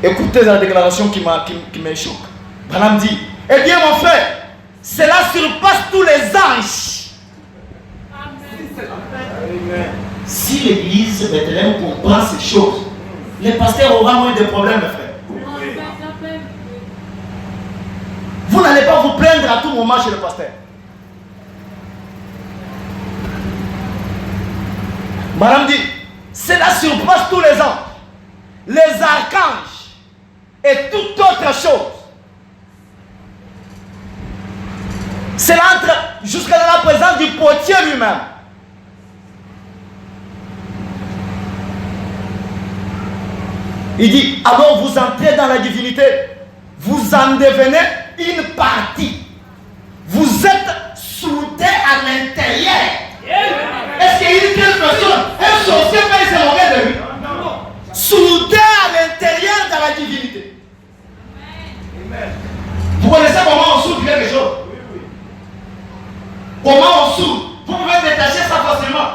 Écoutez la déclaration qui me choque. Branham dit, eh bien mon frère, cela surpasse tous les anges. Amen. Si l'église Bethléem comprend ces choses, les pasteurs auront moins de problèmes, frère. Vous n'allez pas vous plaindre à tout moment chez le pasteur. Madame dit, cela surpasse tous les anges, les archanges et toute autre chose. Cela entre jusqu'à la présence du potier lui-même. Il dit, alors vous entrez dans la divinité, vous en devenez une partie. Vous êtes soudés à l'intérieur. Est-ce qu'il y a une telle personne, un sorcier peut se moquer de lui? Soudés à l'intérieur de la divinité. Vous connaissez comment on soude quelque chose? Comment on soude? Vous pouvez détacher ça facilement.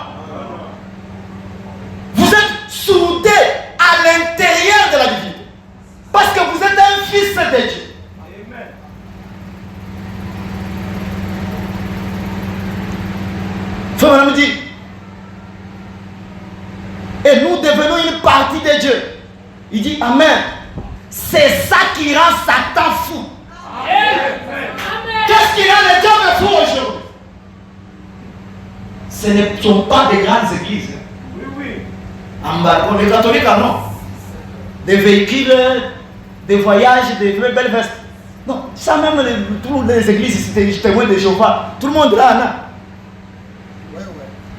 Vous êtes soudés à l'intérieur de la divinité. Parce que vous êtes un fils de Dieu. Frère me dit, et nous devenons une partie de Dieu. Il dit Amen. C'est ça qui rend Satan fou. Qu'est-ce qui rend le diable fou aujourd'hui? Ce ne sont pas des grandes églises. Les catholiques, non. Des véhicules, des voyages, des belles vestes. Non, ça même, toutes les églises, c'était témoins de Jéhovah. Tout le monde là, non.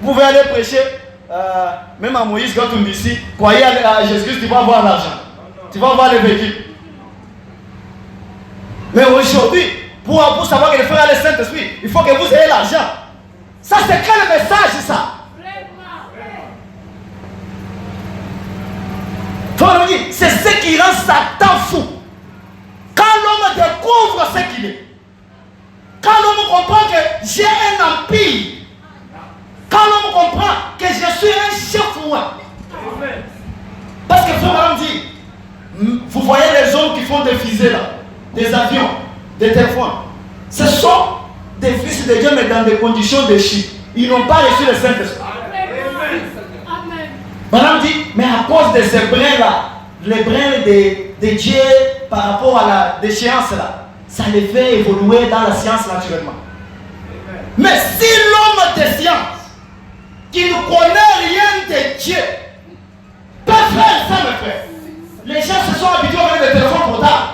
Vous pouvez aller prêcher, même à Moïse, quand on dit ici, croyez à Jésus-Christ, tu vas avoir l'argent. Tu vas avoir les véhicules. Mais aujourd'hui, pour savoir que le frère a le Saint-Esprit, il faut que vous ayez l'argent. Ça, c'est quel message, ça? C'est ce qui rend Satan fou. Quand l'homme découvre ce qu'il est, quand l'homme comprend que j'ai un empire, quand l'homme comprend que je suis un chef roi. Parce que Frère dit, vous voyez les hommes qui font des fusées là, des avions, des téléphones. Ce sont des fils de Dieu, mais dans des conditions de chute. Ils n'ont pas reçu le Saint-Esprit. Madame dit, mais à cause de ces brins là, les brins de Dieu par rapport à la déchéance là, ça les fait évoluer dans la science naturellement. Mais si l'homme de science, qui ne connaît rien de Dieu, peut faire ça, mes frères. Les gens se sont habitués avec des téléphones portables.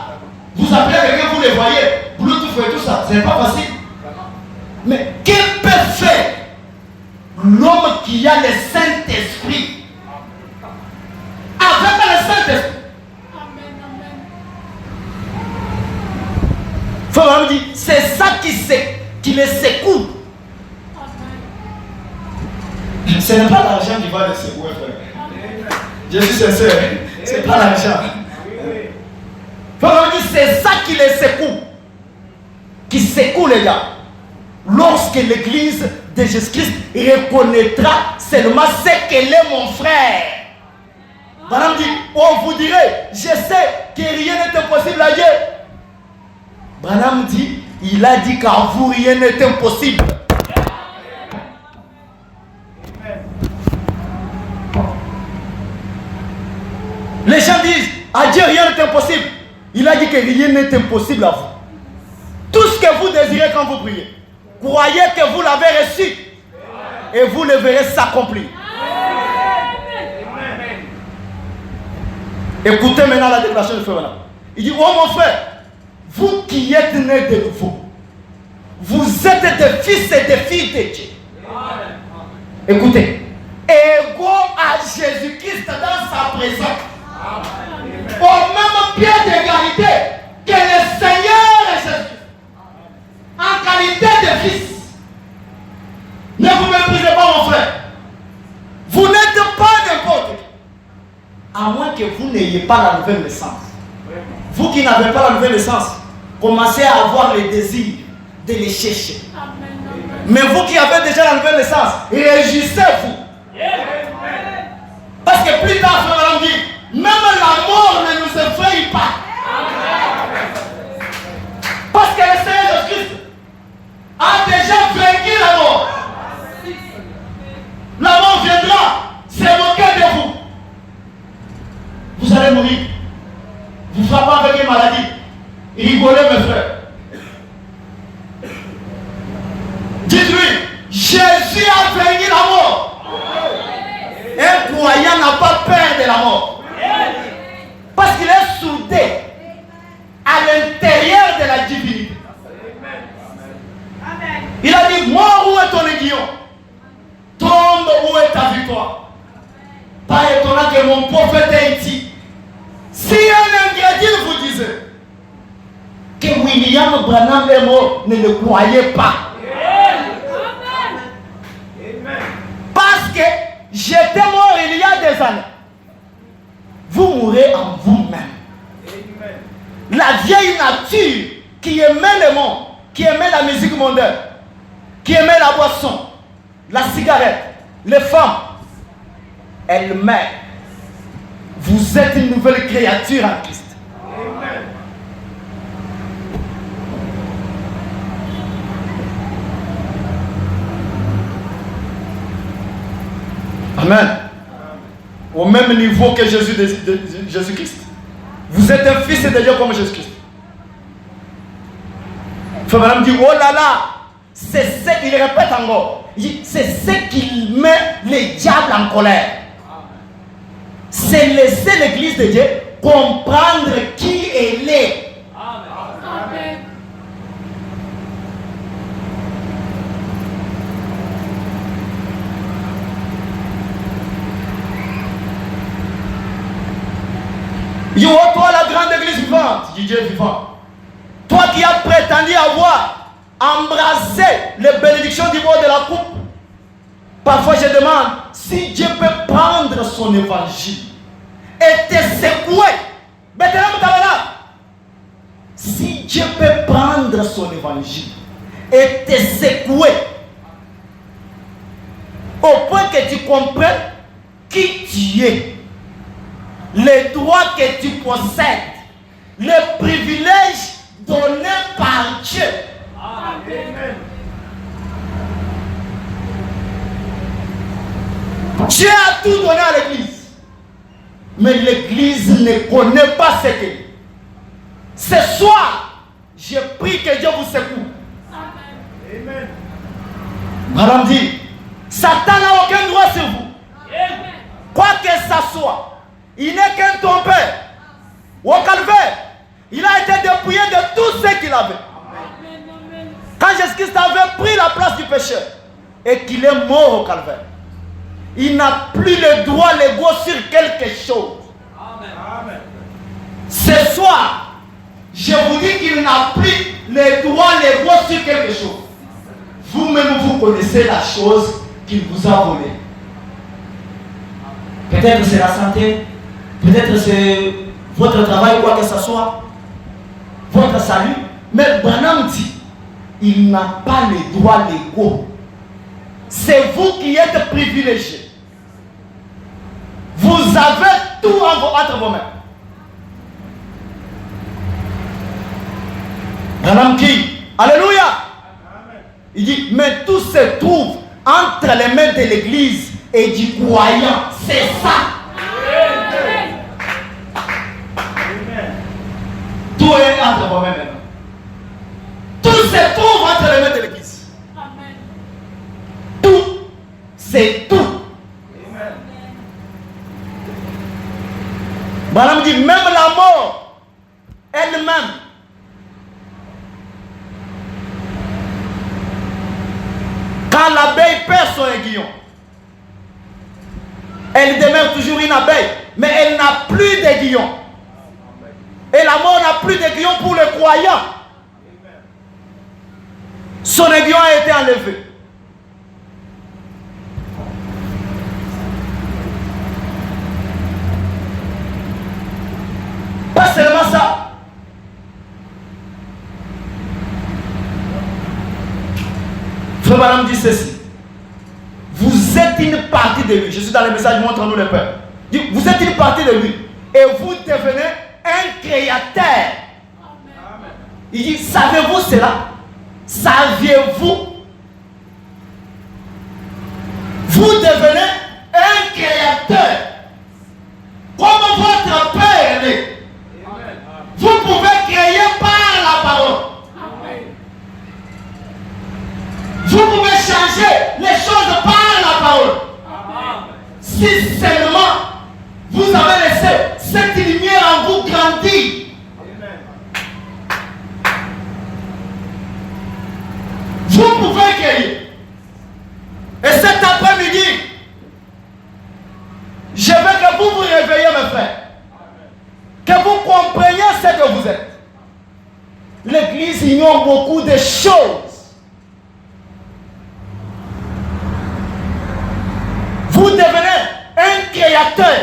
Vous appelez quelqu'un, vous les voyez, Bluetooth et tout ça, ce n'est pas facile. Mais que peut faire l'homme qui a le Saint-Esprit? Avec le Saint-Esprit. Frère dit, c'est ça qui les secoue. Ce n'est pas l'argent qui va les secouer, frère. Je suis sincère, ce n'est pas l'argent. Frère dit, c'est ça qui les secoue. Qui secoue les gars. Lorsque l'église de Jésus-Christ reconnaîtra seulement ce qu'elle est mon frère. Madame dit, on vous dirait, je sais que rien n'est impossible à Dieu. Madame dit, il a dit qu'à vous rien n'est impossible. Les gens disent, à Dieu rien n'est impossible. Il a dit que rien n'est impossible à vous. Tout ce que vous désirez quand vous priez, croyez que vous l'avez reçu et vous le verrez s'accomplir. Écoutez maintenant la déclaration de frère. Il dit, oh mon frère, vous qui êtes nés de nouveau, vous êtes des fils et des filles de Dieu. Écoutez, égaux à Jésus-Christ dans sa présence, au même pied d'égalité que le Seigneur et Jésus, en qualité de fils. Ne vous méprisez pas mon frère. Vous n'êtes pas n'importe qui. À moins que vous n'ayez pas la nouvelle naissance. Vous qui n'avez pas la nouvelle naissance, commencez à avoir le désir de les chercher. Mais vous qui avez déjà la nouvelle naissance, réjouissez-vous. Parce que plus tard, frère, dit, même la mort ne nous effraie pas. Parce que le Seigneur Jésus-Christ a déjà vaincu la mort. La mort viendra se moquer de vous. Vous allez mourir. Vous frappez avec une maladie. Rigolez mes frères. Dites-lui, Jésus a vaincu la mort. Un croyant n'a pas peur de la mort. Parce qu'il est soudé à l'intérieur de la divinité. Il a dit, mort, où est ton aiguillon? Tombe, où est ta victoire? Pas étonnant que mon prophète ait dit, si un ingrédient vous disait que William Branham est mort, ne le croyez pas. Parce que j'étais mort il y a des années. Vous mourrez en vous-même. La vieille nature qui aimait le monde, qui aimait la musique mondaine, qui aimait la boisson, la cigarette, les femmes, elle meurt. Vous êtes une nouvelle créature en Christ. Amen. Au même niveau que Jésus-Christ. Vous êtes un fils de Dieu comme Jésus-Christ. Frère Madame dit, oh là là, c'est ce qu'il répète encore. C'est ce qui met les diables en colère. C'est laisser l'église de Dieu comprendre qui elle est. Amen. Yo, toi la grande église vivante, dit Dieu vivant. Toi qui as prétendu avoir embrassé les bénédictions du bord de la coupe. Parfois je demande si Dieu peut prendre son évangile et te secouer. Si Dieu peut prendre son évangile et te secouer au point que tu comprennes qui tu es, les droits que tu possèdes, les privilèges donnés par Dieu. Amen. Dieu a tout donné à l'église. Mais l'église ne connaît pas ce qu'elle est. Ce soir, je prie que Dieu vous secoue. Amen. Madame dit, Satan n'a aucun droit sur vous. Amen. Quoi que ça soit, il n'est qu'un tombeur. Au calvaire, il a été dépouillé de tout ce qu'il avait. Amen. Quand Jésus-Christ avait pris la place du pécheur et qu'il est mort au calvaire, il n'a plus le droit légaux sur quelque chose. Amen. Ce soir, je vous dis qu'il n'a plus les droits légaux sur quelque chose. Vous-même, vous connaissez la chose qu'il vous a volée. Peut-être c'est la santé, peut-être c'est votre travail, quoi que ce soit, votre salut. Mais Branham dit, il n'a pas les droits légaux c'est vous qui êtes privilégiés. Vous avez tout entre vos mains. Madame qui? Alléluia. Il dit, mais tout se trouve entre les mains de l'église et du croyant. C'est ça. Tout est entre vos mains maintenant. Tout se trouve entre les mains de l'église. Tout, c'est tout. Madame dit, même la mort elle-même, quand l'abeille perd son aiguillon, elle demeure toujours une abeille, mais elle n'a plus d'aiguillon. Et la mort n'a plus d'aiguillon pour le croyant. Son aiguillon a été enlevé. Pas seulement ça. Frère Branham dit ceci. Vous êtes une partie de lui. Je suis dans le message, montre-nous le Père. Vous êtes une partie de lui. Et vous devenez un créateur. Amen. Il dit, savez-vous cela? Saviez-vous? Vous devenez un créateur. Comme votre Père est. Vous pouvez créer par la parole. Amen. Vous pouvez changer les choses par la parole. Amen. Si seulement vous avez laissé cette lumière en vous grandir. Vous pouvez créer. Et cet après-midi, je veux que vous vous réveillez, mes frères. Que vous compreniez ce que vous êtes. L'église ignore beaucoup de choses. Vous devenez un créateur.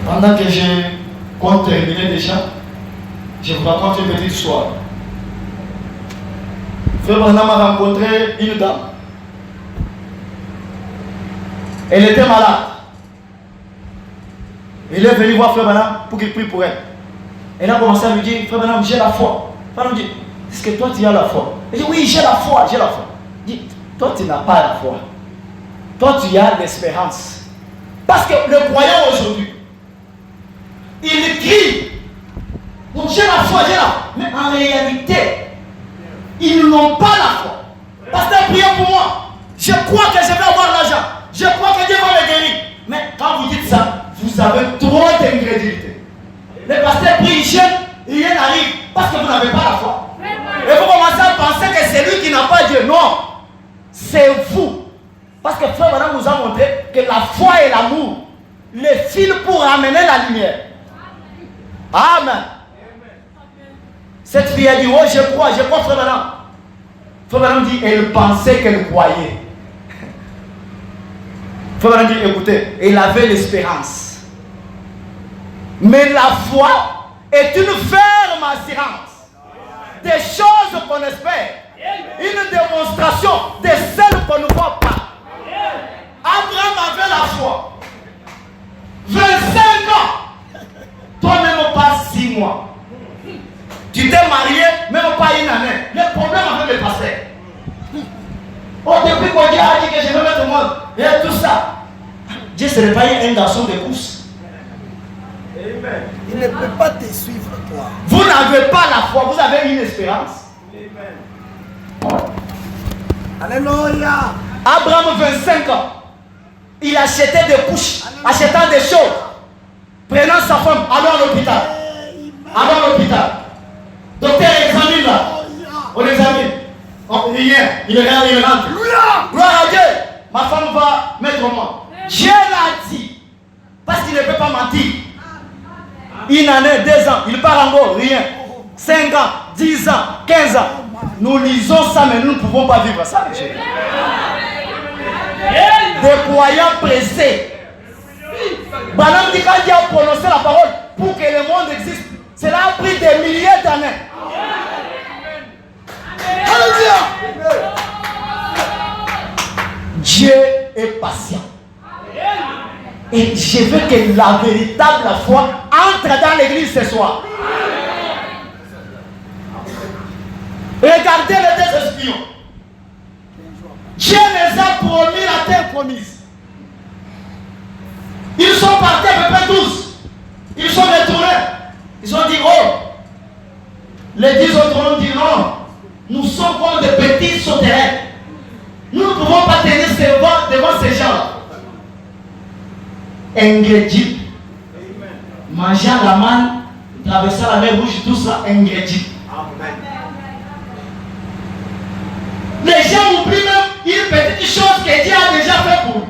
Pendant que je compte terminer déjà, je vous raconte une petite histoire. Frère Branham a rencontré une dame. Elle était malade. Il est venu voir Frère Branham pour qu'il prie pour elle. Elle a commencé à lui dire, Frère Branham, j'ai la foi. Frère Branham dit, est-ce que toi tu as la foi? Elle dit, oui, j'ai la foi, j'ai la foi. Il dit, toi tu n'as pas la foi. Toi tu as l'espérance. Parce que le croyant aujourd'hui, il crie, donc j'ai la foi, j'ai la foi. Mais en réalité, ils n'ont pas la foi. Pasteur, priez pour moi. Je crois que je vais avoir l'argent. Je crois que Dieu va me guérir. Mais quand vous dites ça, vous avez trop d'incrédulité. Le pasteur prie, il gêne, rien n'arrive parce que vous n'avez pas la foi. Et vous commencez à penser que c'est lui qui n'a pas Dieu. Non, c'est vous. Parce que Frère Branham nous a montré que la foi et l'amour, les fils pour ramener la lumière. Amen. Cette fille a dit, oh je crois Frère Branham. Frère Branham dit, elle pensait qu'elle croyait. Frère Branham dit, écoutez, elle avait l'espérance. Mais la foi est une ferme assurance des choses qu'on espère. Une démonstration de celles qu'on ne voit pas. Abraham avait la foi. 25 ans. Toi-même pas 6 mois. Tu t'es marié, même pas une année. Le problème avec le pasteur. Oh, depuis que Dieu a dit que je vais mettre au monde, et tout ça. Dieu ne serait pas un garçon de course. Amen. Il ne peut pas te suivre, toi. Vous n'avez pas la foi, vous avez une espérance. Amen. Alléluia. Abraham, 25 ans. Il achetait des couches, achetant des choses. Prenant sa femme, allons à l'hôpital. Allons à l'hôpital. Docteur, examine là. On examine. Rien, il rentre. Gloire à Dieu. Ma femme va mettre au monde. Dieu l'a dit. Parce qu'il ne peut pas mentir. Une année, 2 ans, il part en gros, rien. 5 ans, 10 ans, 15 ans. Nous lisons ça, mais nous ne pouvons pas vivre ça. Des croyants pressés. Branham dit quand Dieu a prononcé la parole pour que le monde existe, cela a pris des milliers d'années. Dieu est patient. Et je veux que la véritable foi entre dans l'église ce soir. Regardez les deux espions. Dieu les a promis la terre promise. Ils sont partis à peu près tous. Ils sont retournés. Ils ont dit, oh, les 10 autres ont dit non. Nous sommes comme des petits sauterelles. Nous ne pouvons pas tenir devant ces gens-là. Ingrédients. Mangeant la manne, traversant la mer Rouge, tout ça, ingrédients. Les gens oublient même une petite chose que Dieu a déjà fait pour lui.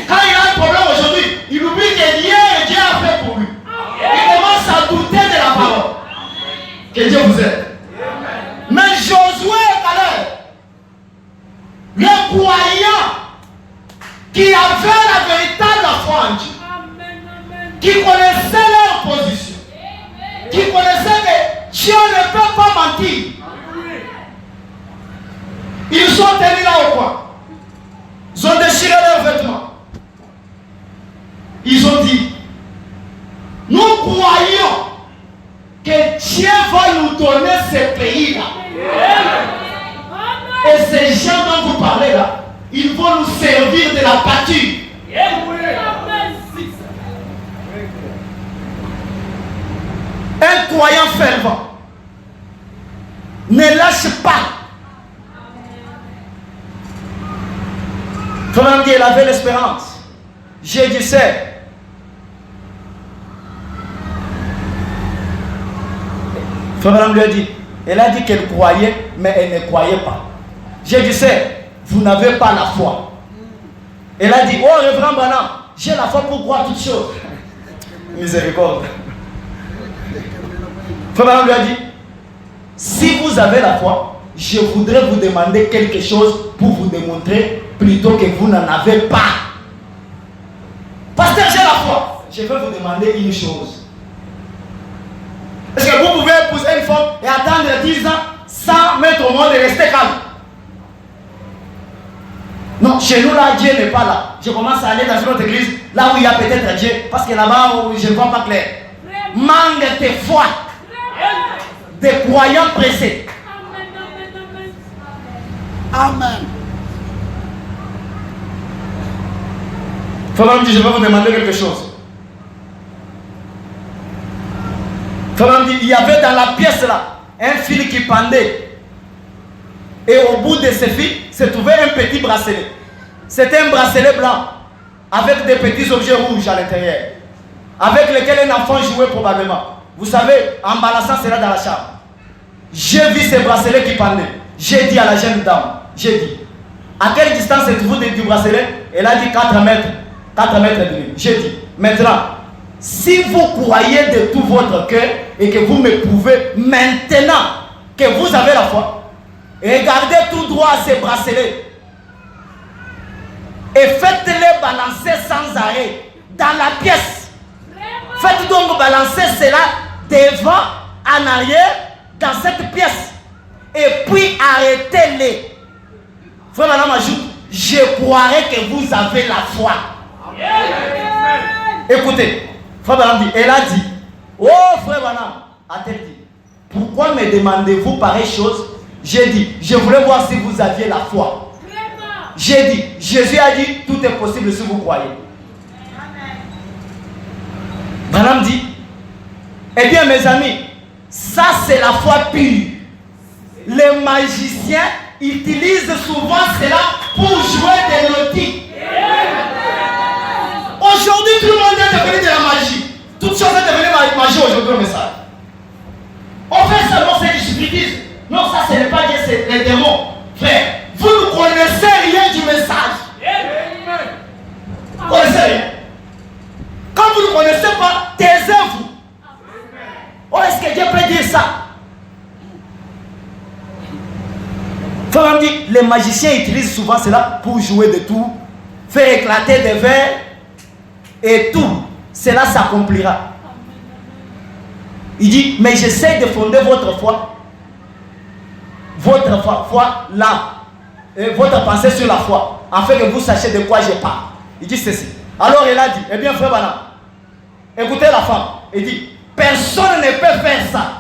Quand il a un problème aujourd'hui, il oublie que hier Dieu a fait pour lui. Il commence à douter de la parole. Que Dieu vous aide. Mais Josué et Caleb, les croyants qui avaient la véritable foi en Dieu, qui connaissaient leur position, qui connaissaient que Dieu ne peut pas mentir, ils sont tenus là au coin. Ils ont déchiré leurs vêtements. Ils ont dit, nous croyons que Dieu va nous donner ce pays-là. Et ces gens dont vous parlez là, ils vont nous servir de la pâture. Un croyant fervent ne lâche pas. Frère dit, elle avait l'espérance. J'ai dit, c'est. Frère lui a dit, elle a dit qu'elle croyait, mais elle ne croyait pas. J'ai dit, c'est, vous n'avez pas la foi. Elle a dit, oh, Révérend Branham, j'ai la foi pour croire toutes choses. Miséricorde. Frère lui a dit, si vous avez la foi, je voudrais vous demander quelque chose pour vous démontrer plutôt que vous n'en avez pas. Pasteur, j'ai la foi. Je vais vous demander une chose. Est-ce que vous pouvez épouser une femme et attendre 10 ans sans mettre au monde et rester calme? Non, chez nous là, Dieu n'est pas là. Je commence à aller dans une autre église, là où il y a peut-être Dieu, parce que là-bas, je ne vois pas clair. Manque de foi. Des croyants pressés. Amen. Frère dit, je vais vous demander quelque chose. Frère dit, il y avait dans la pièce là un fil qui pendait. Et au bout de ce fil se trouvait un petit bracelet. C'était un bracelet blanc avec des petits objets rouges à l'intérieur, avec lesquels un enfant jouait probablement. Vous savez, en balançant cela dans la chambre. J'ai vu ce bracelet qui pendait. J'ai dit à la jeune dame, j'ai dit, à quelle distance êtes-vous du bracelet? Elle a dit 4 mètres. 4 mètres et demi. J'ai dit, maintenant, si vous croyez de tout votre cœur et que vous me prouvez maintenant que vous avez la foi, regardez tout droit à ces bracelets et faites-les balancer sans arrêt dans la pièce. Faites donc balancer cela devant, en arrière, dans cette pièce. Et puis arrêtez-les. Frère Madame ajoute, je croirais que vous avez la foi. Écoutez, Frère Madame dit, elle a dit, oh Frère Madame, a-t-elle dit, pourquoi me demandez-vous pareille chose? J'ai dit, je voulais voir si vous aviez la foi. J'ai dit, Jésus a dit, tout est possible si vous croyez. Madame dit, eh bien mes amis, ça c'est la foi pure. Les magiciens utilisent souvent cela pour jouer des lotis. Aujourd'hui, tout le monde est devenu de la magie. Toute chose est devenue magie aujourd'hui au message. On fait ça, non, c'est du spiritisme. Non, ça, ce n'est pas Dieu, c'est les démons. Frère, vous ne connaissez rien du message. Vous ne connaissez rien. Quand vous ne connaissez pas, taisez-vous. Oh, est-ce que Dieu peut dire ça? Frère me dit, les magiciens utilisent souvent cela pour jouer de tout, faire éclater des verres et tout. Cela s'accomplira. Il dit, mais j'essaie de fonder votre foi votre foi là, et votre pensée sur la foi, afin que vous sachiez de quoi je parle. Il dit ceci. Alors il a dit, eh bien frère Branham, écoutez la femme, il dit, personne ne peut faire ça.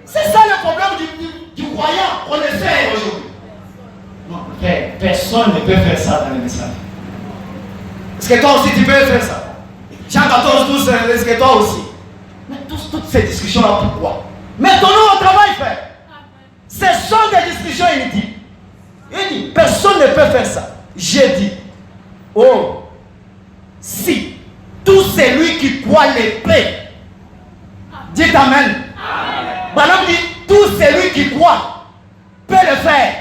C'est ça le problème du croyant qu'on essaie aujourd'hui. Non, frère, personne ne peut faire ça dans les messages. Est-ce que toi aussi tu peux faire ça? Jean 14, 12, est-ce que toi aussi? Mais toutes ces discussions-là, pourquoi? Mettons-nous au travail, frère. Ce sont des discussions inutiles. Il dit, personne ne peut faire ça. J'ai dit, oh, si tout celui qui croit l'épée, dites Amen. Branham dit, tout celui qui croit peut le faire.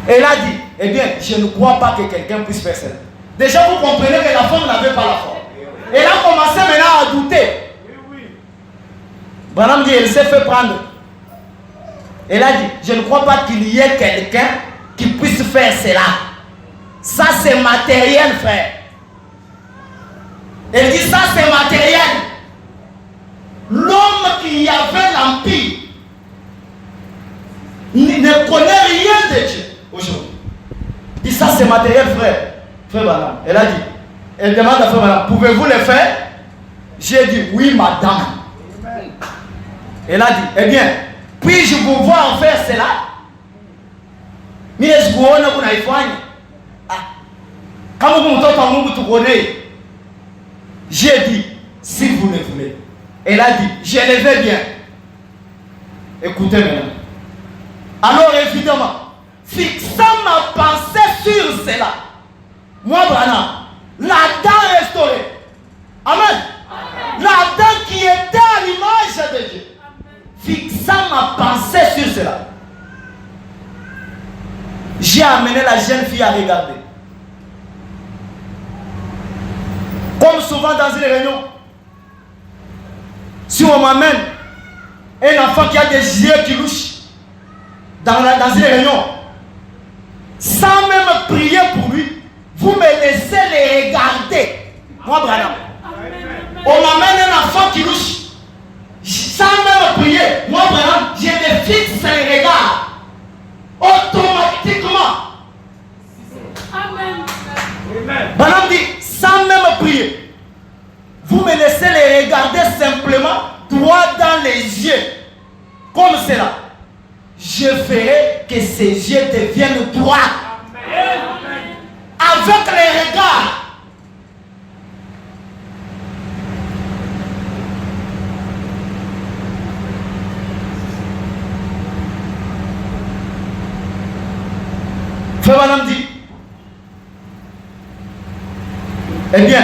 Et il a dit, eh bien, je ne crois pas que quelqu'un puisse faire cela. Déjà, vous comprenez que la femme n'avait pas la foi. Elle a commencé maintenant à douter. Branham dit, elle s'est fait prendre. Elle a dit, je ne crois pas qu'il y ait quelqu'un qui puisse faire cela. Ça, c'est matériel, frère. Elle dit, ça, c'est matériel. L'homme qui avait l'empire ne connaît rien de Dieu aujourd'hui. Il dit, ça, c'est matériel, frère. Frère Branham, elle a dit, elle demande à frère Branham, pouvez-vous le faire? J'ai dit, oui, madame. Elle a dit, eh bien, puis-je vous voir faire cela? Mais est-ce que vous avez fait? Quand vous m'avez j'ai dit, si vous le voulez. Elle a dit, je le veux bien. Écoutez maintenant. Alors évidemment, fixant ma pensée sur cela, moi, Branham, la dent restaurée. Amen. La dent qui était à l'image de Dieu. Fixant ma pensée sur cela, j'ai amené la jeune fille à regarder. Comme souvent dans une réunion, si on m'amène un enfant qui a des yeux qui louchent dans une réunion, sans même prier pour lui, vous me laissez les regarder. Moi, Branham, on m'amène un enfant qui louche. Sans même prier, moi, Branham, je me fixe un regard. Automatiquement. Amen. Branham dit, sans même prier, vous me laissez les regarder simplement droit dans les yeux. Comme cela. Je ferai que ces yeux deviennent droits. Avec les regards. Frère Branham dit, eh bien,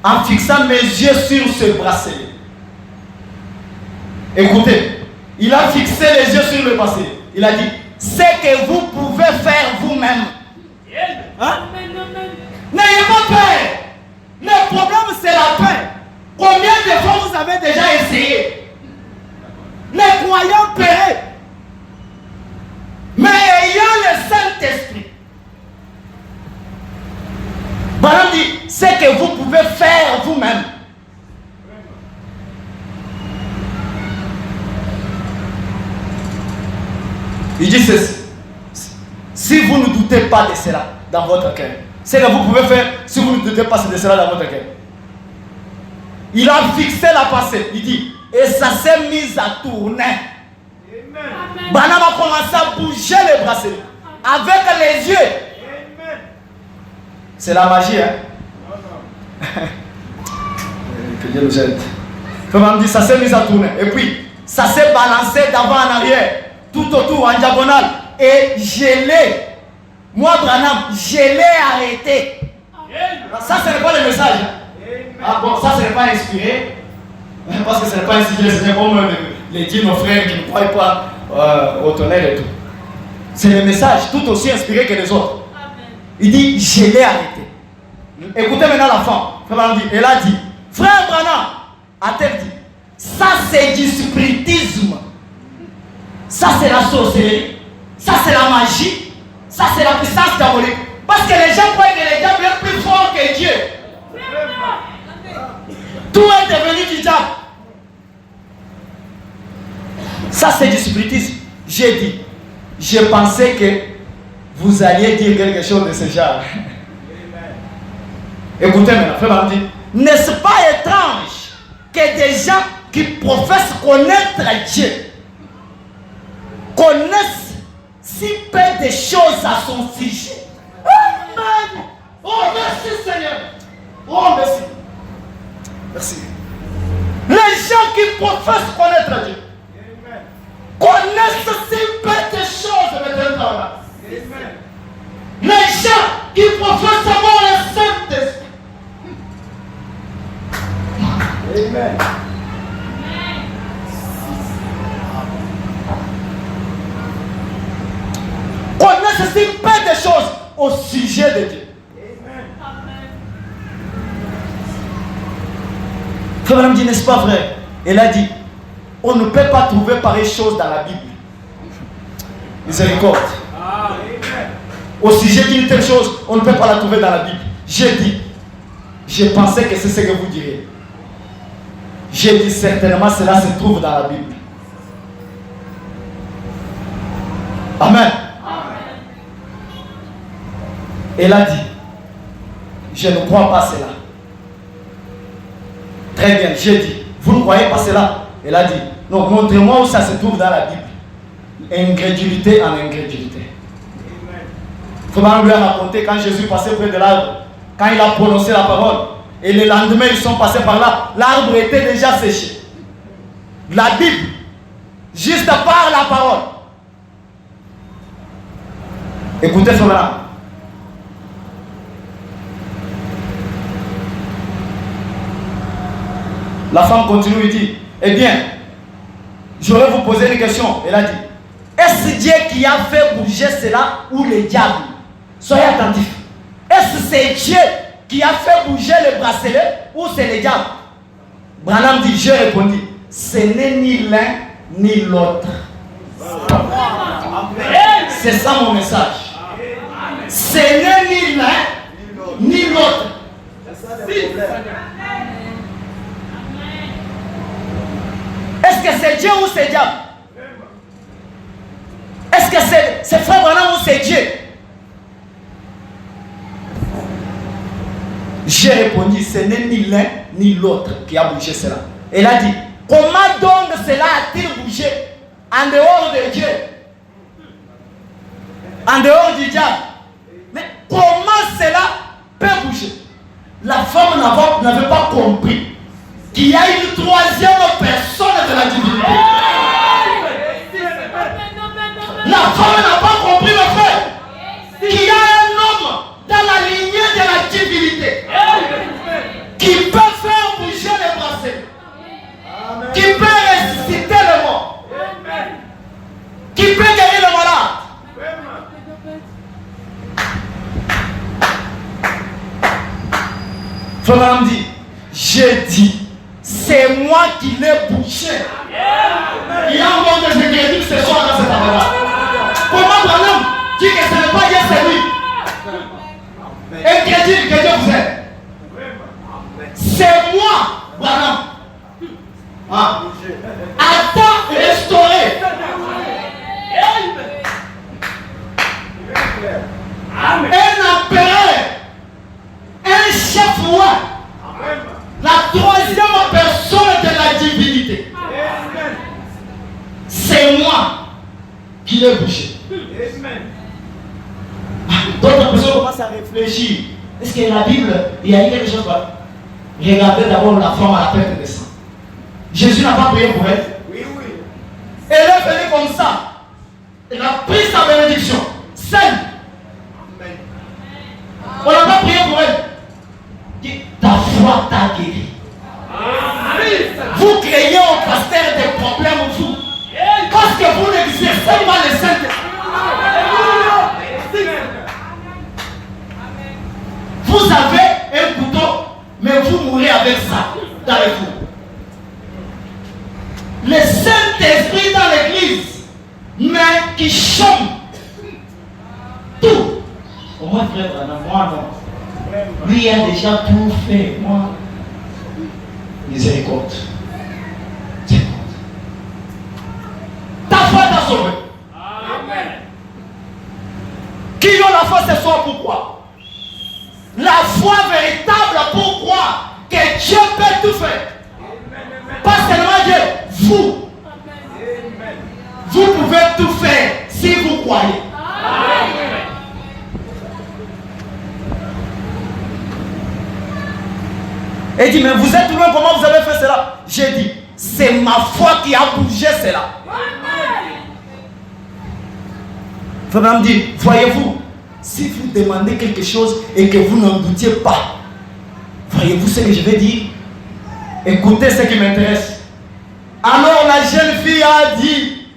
en fixant mes yeux sur ce bracelet, écoutez, il a fixé les yeux sur le bracelet. Il a dit, c'est que vous pouvez faire vous-même. Hein? N'ayez pas peur. Le problème, c'est la peur. Combien de fois vous avez déjà essayé? Les croyants paient. Mais ayant le Saint-Esprit, Branham dit, c'est que vous pouvez faire vous-même. Il dit ceci, si vous ne doutez pas de cela dans votre cœur, c'est que vous pouvez faire si vous ne doutez pas de cela dans votre cœur. Il a fixé la pensée, il dit, et ça s'est mis à tourner. Branham a commencé à bouger les bracelets avec les yeux. C'est la magie, hein? Que Dieu nous aide. Comment dit, ça s'est mis à tourner. Et puis, ça s'est balancé d'avant en arrière, tout autour en diagonale. Et je l'ai, moi Branham, je l'ai arrêté. Ça, ce n'est pas le message. Ah bon, ça, ce n'est pas inspiré. Parce que ce n'est pas inspiré, c'est comme les dit nos frères qui ne croient pas au tonnerre et tout. C'est le message tout aussi inspiré que les autres. Il dit, je l'ai arrêté. Écoutez maintenant la femme. Elle a dit, frère Branham, a-t-elle dit, ça c'est du spiritisme. Ça c'est la sorcellerie. Ça c'est la magie. Ça c'est la puissance diabolique. Parce que les gens croient que les diables est plus fort que Dieu. Tout est devenu du diable. Ça, c'est du spiritisme. J'ai dit, je pensais que vous alliez dire quelque chose de ce genre. Écoutez maintenant, frère Bamdi, n'est-ce pas étrange que des gens qui professent connaître Dieu connaissent si peu de choses à son sujet? Amen. Oh, merci Seigneur. Oh, merci. Merci. Les gens qui professent connaître Dieu connaissent si peu de choses, maintenant. Les gens qui professent avoir le Saint-Esprit. Amen. Connaissent si peu de choses au sujet de Dieu. Frère Madame dit, n'est-ce pas vrai? Elle a dit, on ne peut pas trouver pareille chose dans la Bible. Miséricorde. Au sujet d'une telle chose, on ne peut pas la trouver dans la Bible. J'ai dit, je pensais que c'est ce que vous diriez. J'ai dit, certainement cela se trouve dans la Bible. Amen. Elle a dit, je ne crois pas cela. Très bien, j'ai dit, vous ne croyez pas cela? Elle a dit, non, montrez-moi où ça se trouve dans la Bible. Incrédulité en incrédulité. Il faut lui raconter quand Jésus passait près de l'arbre, quand il a prononcé la parole, et le lendemain ils sont passés par là, l'arbre était déjà séché. La Bible, juste par la parole. Écoutez cela. La femme continue et dit, eh bien, j'aurais vous poser une question. Elle a dit, est-ce Dieu qui a fait bouger cela ou le diable? Soyez attentifs. Est-ce que c'est Dieu qui a fait bouger le bracelet ou c'est le diable? Branham dit, j'ai répondu, ce n'est ni l'un ni l'autre. C'est ça mon message. Ce n'est ni l'un ni l'autre. Est-ce que c'est Dieu ou c'est diable? Est-ce que c'est frère Branham ou c'est Dieu? J'ai répondu, ce n'est ni l'un ni l'autre qui a bougé cela. Elle a dit, comment donc cela a-t-il bougé en dehors de Dieu? En dehors du diable? Mais comment cela peut bouger? La femme n'avait pas compris qu'il y a une troisième personne de la divinité. La femme n'a pas compris le fait qu'il y a un homme dans la lignée de la divinité qui peut faire bouger les bracelets, qui peut ressusciter le mort, qui peut guérir le malade. Frère dit, j'ai dit, c'est moi qui l'ai bouché. Il y a encore des ingrédients ce soir dans cette affaire-là. Comment Branham dit que ce n'est pas Dieu, c'est lui? Ingrédient que Dieu vous aide. C'est moi, Branham. Attends, restauré. Un empereur, un chef roi, la troisième personne de la divinité. C'est moi qui l'ai bouché. D'autres personnes commencent à réfléchir. Est-ce que la Bible, il y a quelque chose là? Regardez d'abord la femme à la perte de sang. Jésus n'a pas prié pour elle. Oui, oui. Elle est venue comme ça. Elle a pris sa bénédiction. Seule. On n'a pas prié pour elle. Dit, ta foi t'a guéri. Vous créez au pasteur des problèmes vous. Parce que vous n'exercez pas le Saint-Esprit. Vous avez un couteau, mais vous mourrez avec ça dans le four. Le Saint-Esprit dans l'église, mais qui chante tout. Au moins, frère, moi non. Lui a déjà tout fait. Moi, miséricorde. sauvé. Amen. Qui ont la foi ce soir, pourquoi? La foi véritable, pourquoi? Que Dieu peut tout faire. Pas seulement Dieu, vous. Vous pouvez tout faire si vous croyez. Amen. Et dit, mais vous êtes loin, comment vous avez fait cela? J'ai dit, c'est ma foi qui a bougé cela. Frère me dit, voyez-vous, si vous demandez quelque chose et que vous n'en doutiez pas, voyez-vous ce que je vais dire? Écoutez ce qui m'intéresse. Alors la jeune fille a dit,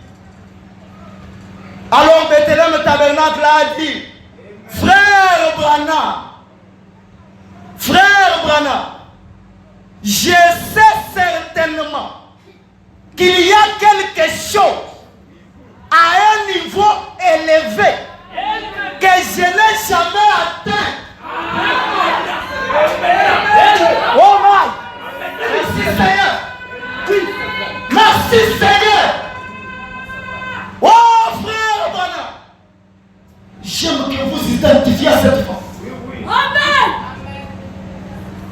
alors Bethléem Tabernacle a dit, frère Branham, je sais certainement qu'il y a quelque chose à un niveau élevé que je n'ai jamais atteint. Oh my! Merci Seigneur! Oui. Merci Seigneur! Oh frère Branham! J'aime que vous identifiez à cette femme. Amen!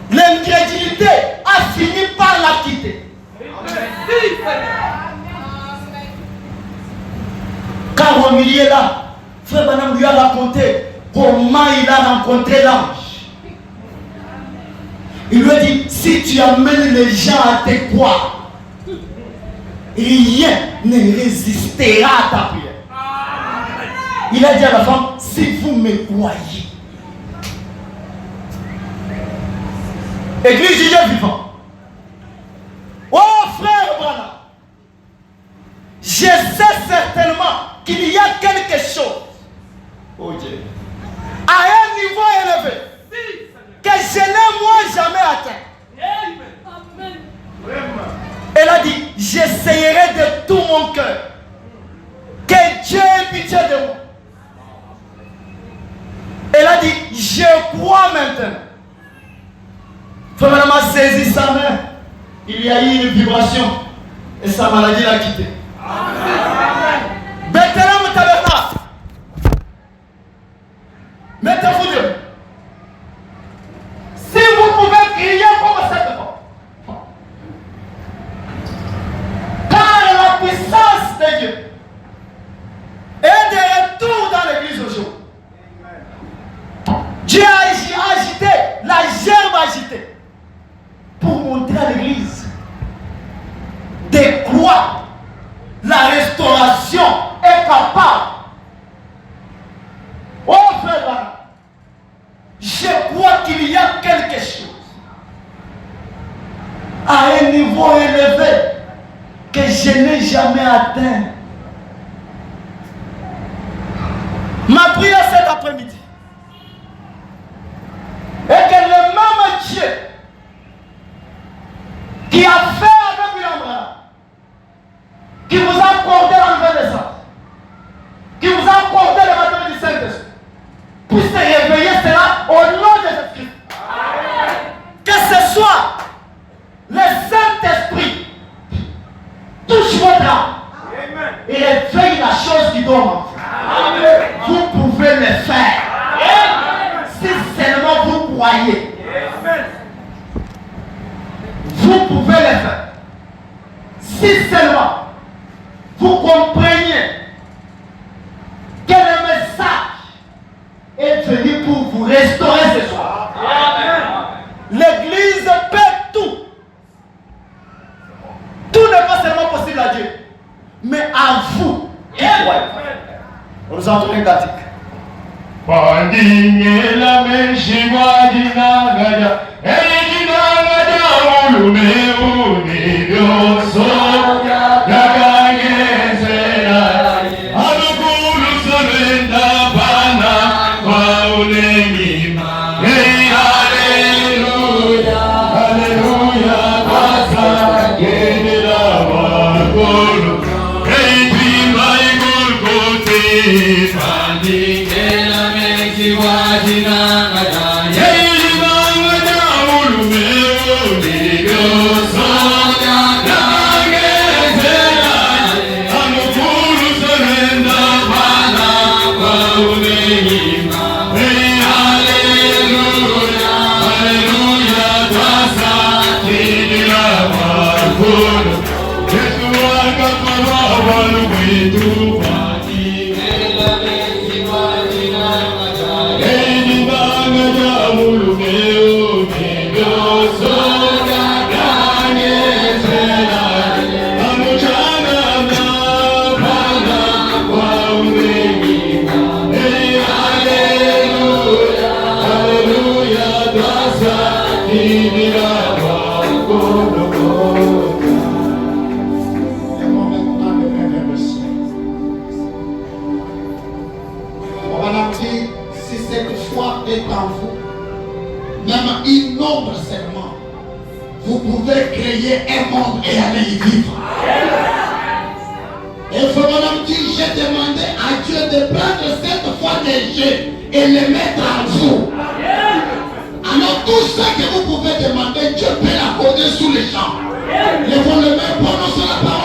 L'incrédulité a fini par la quitter. Car au milieu là, frère Branham lui a raconté comment il a rencontré l'ange. Il lui a dit, si tu amènes les gens à te croire, rien ne résistera à ta prière. Il a dit à la femme, si vous me croyez, Église du Dieu vivant. Oh frère Branham, je sais certainement qu'il y a quelque chose, oh Dieu, à un niveau élevé que je n'ai moi jamais atteint. Amen. Elle a dit, j'essayerai de tout mon cœur que Dieu ait pitié de moi. Elle a dit, je crois maintenant. Frère Branham a saisi sa main. Il y a eu une vibration et sa maladie l'a quitté. Bethléem Tabernacle. Mettez-vous Dieu. Si vous pouvez crier comme cette femme, car la puissance de Dieu est de retour dans l'église aujourd'hui. Dieu a agité, la gerbe agitée, pour montrer à l'église de quoi la restauration est capable. Oh frère, je crois qu'il y a quelque chose à un niveau élevé que je n'ai jamais atteint. Ma prière cet après-midi est que le même Dieu qui a fait avec William Branham, qui vous a accordé la nouvelle naissance, qui vous a accordé le baptême du Saint-Esprit, puisse réveiller cela au nom de Jésus-Christ. Que ce soit le Saint-Esprit touche votre âme et réveille la chose qui dort. Vous pouvez le faire. Si seulement vous croyez. Vous pouvez le faire. Si seulement vous compreniez que le message est venu pour vous restaurer ce soir. L'église peut tout. Tout n'est pas seulement possible à Dieu, mais à vous qui croyez. Nous entrons un cantique. Pandingela meshimwa dinagaja, dinagaja ulume unibyoso, yakanyezela, alukulu sorenda bana kwa ulemima. Hey, hallelujah, hallelujah, basa yedela wakulu. Hey, bimai gulguti, pandingela meshimwa dinagaja. Hey, Vous pouvez créer un monde et aller y vivre. Et Madame dit, j'ai demandé à Dieu de prendre cette foi des jeux et les mettre en vous. Alors tout ce que vous pouvez demander, Dieu peut l'accorder sous les champs. Lèvons les mains, prononcez la parole.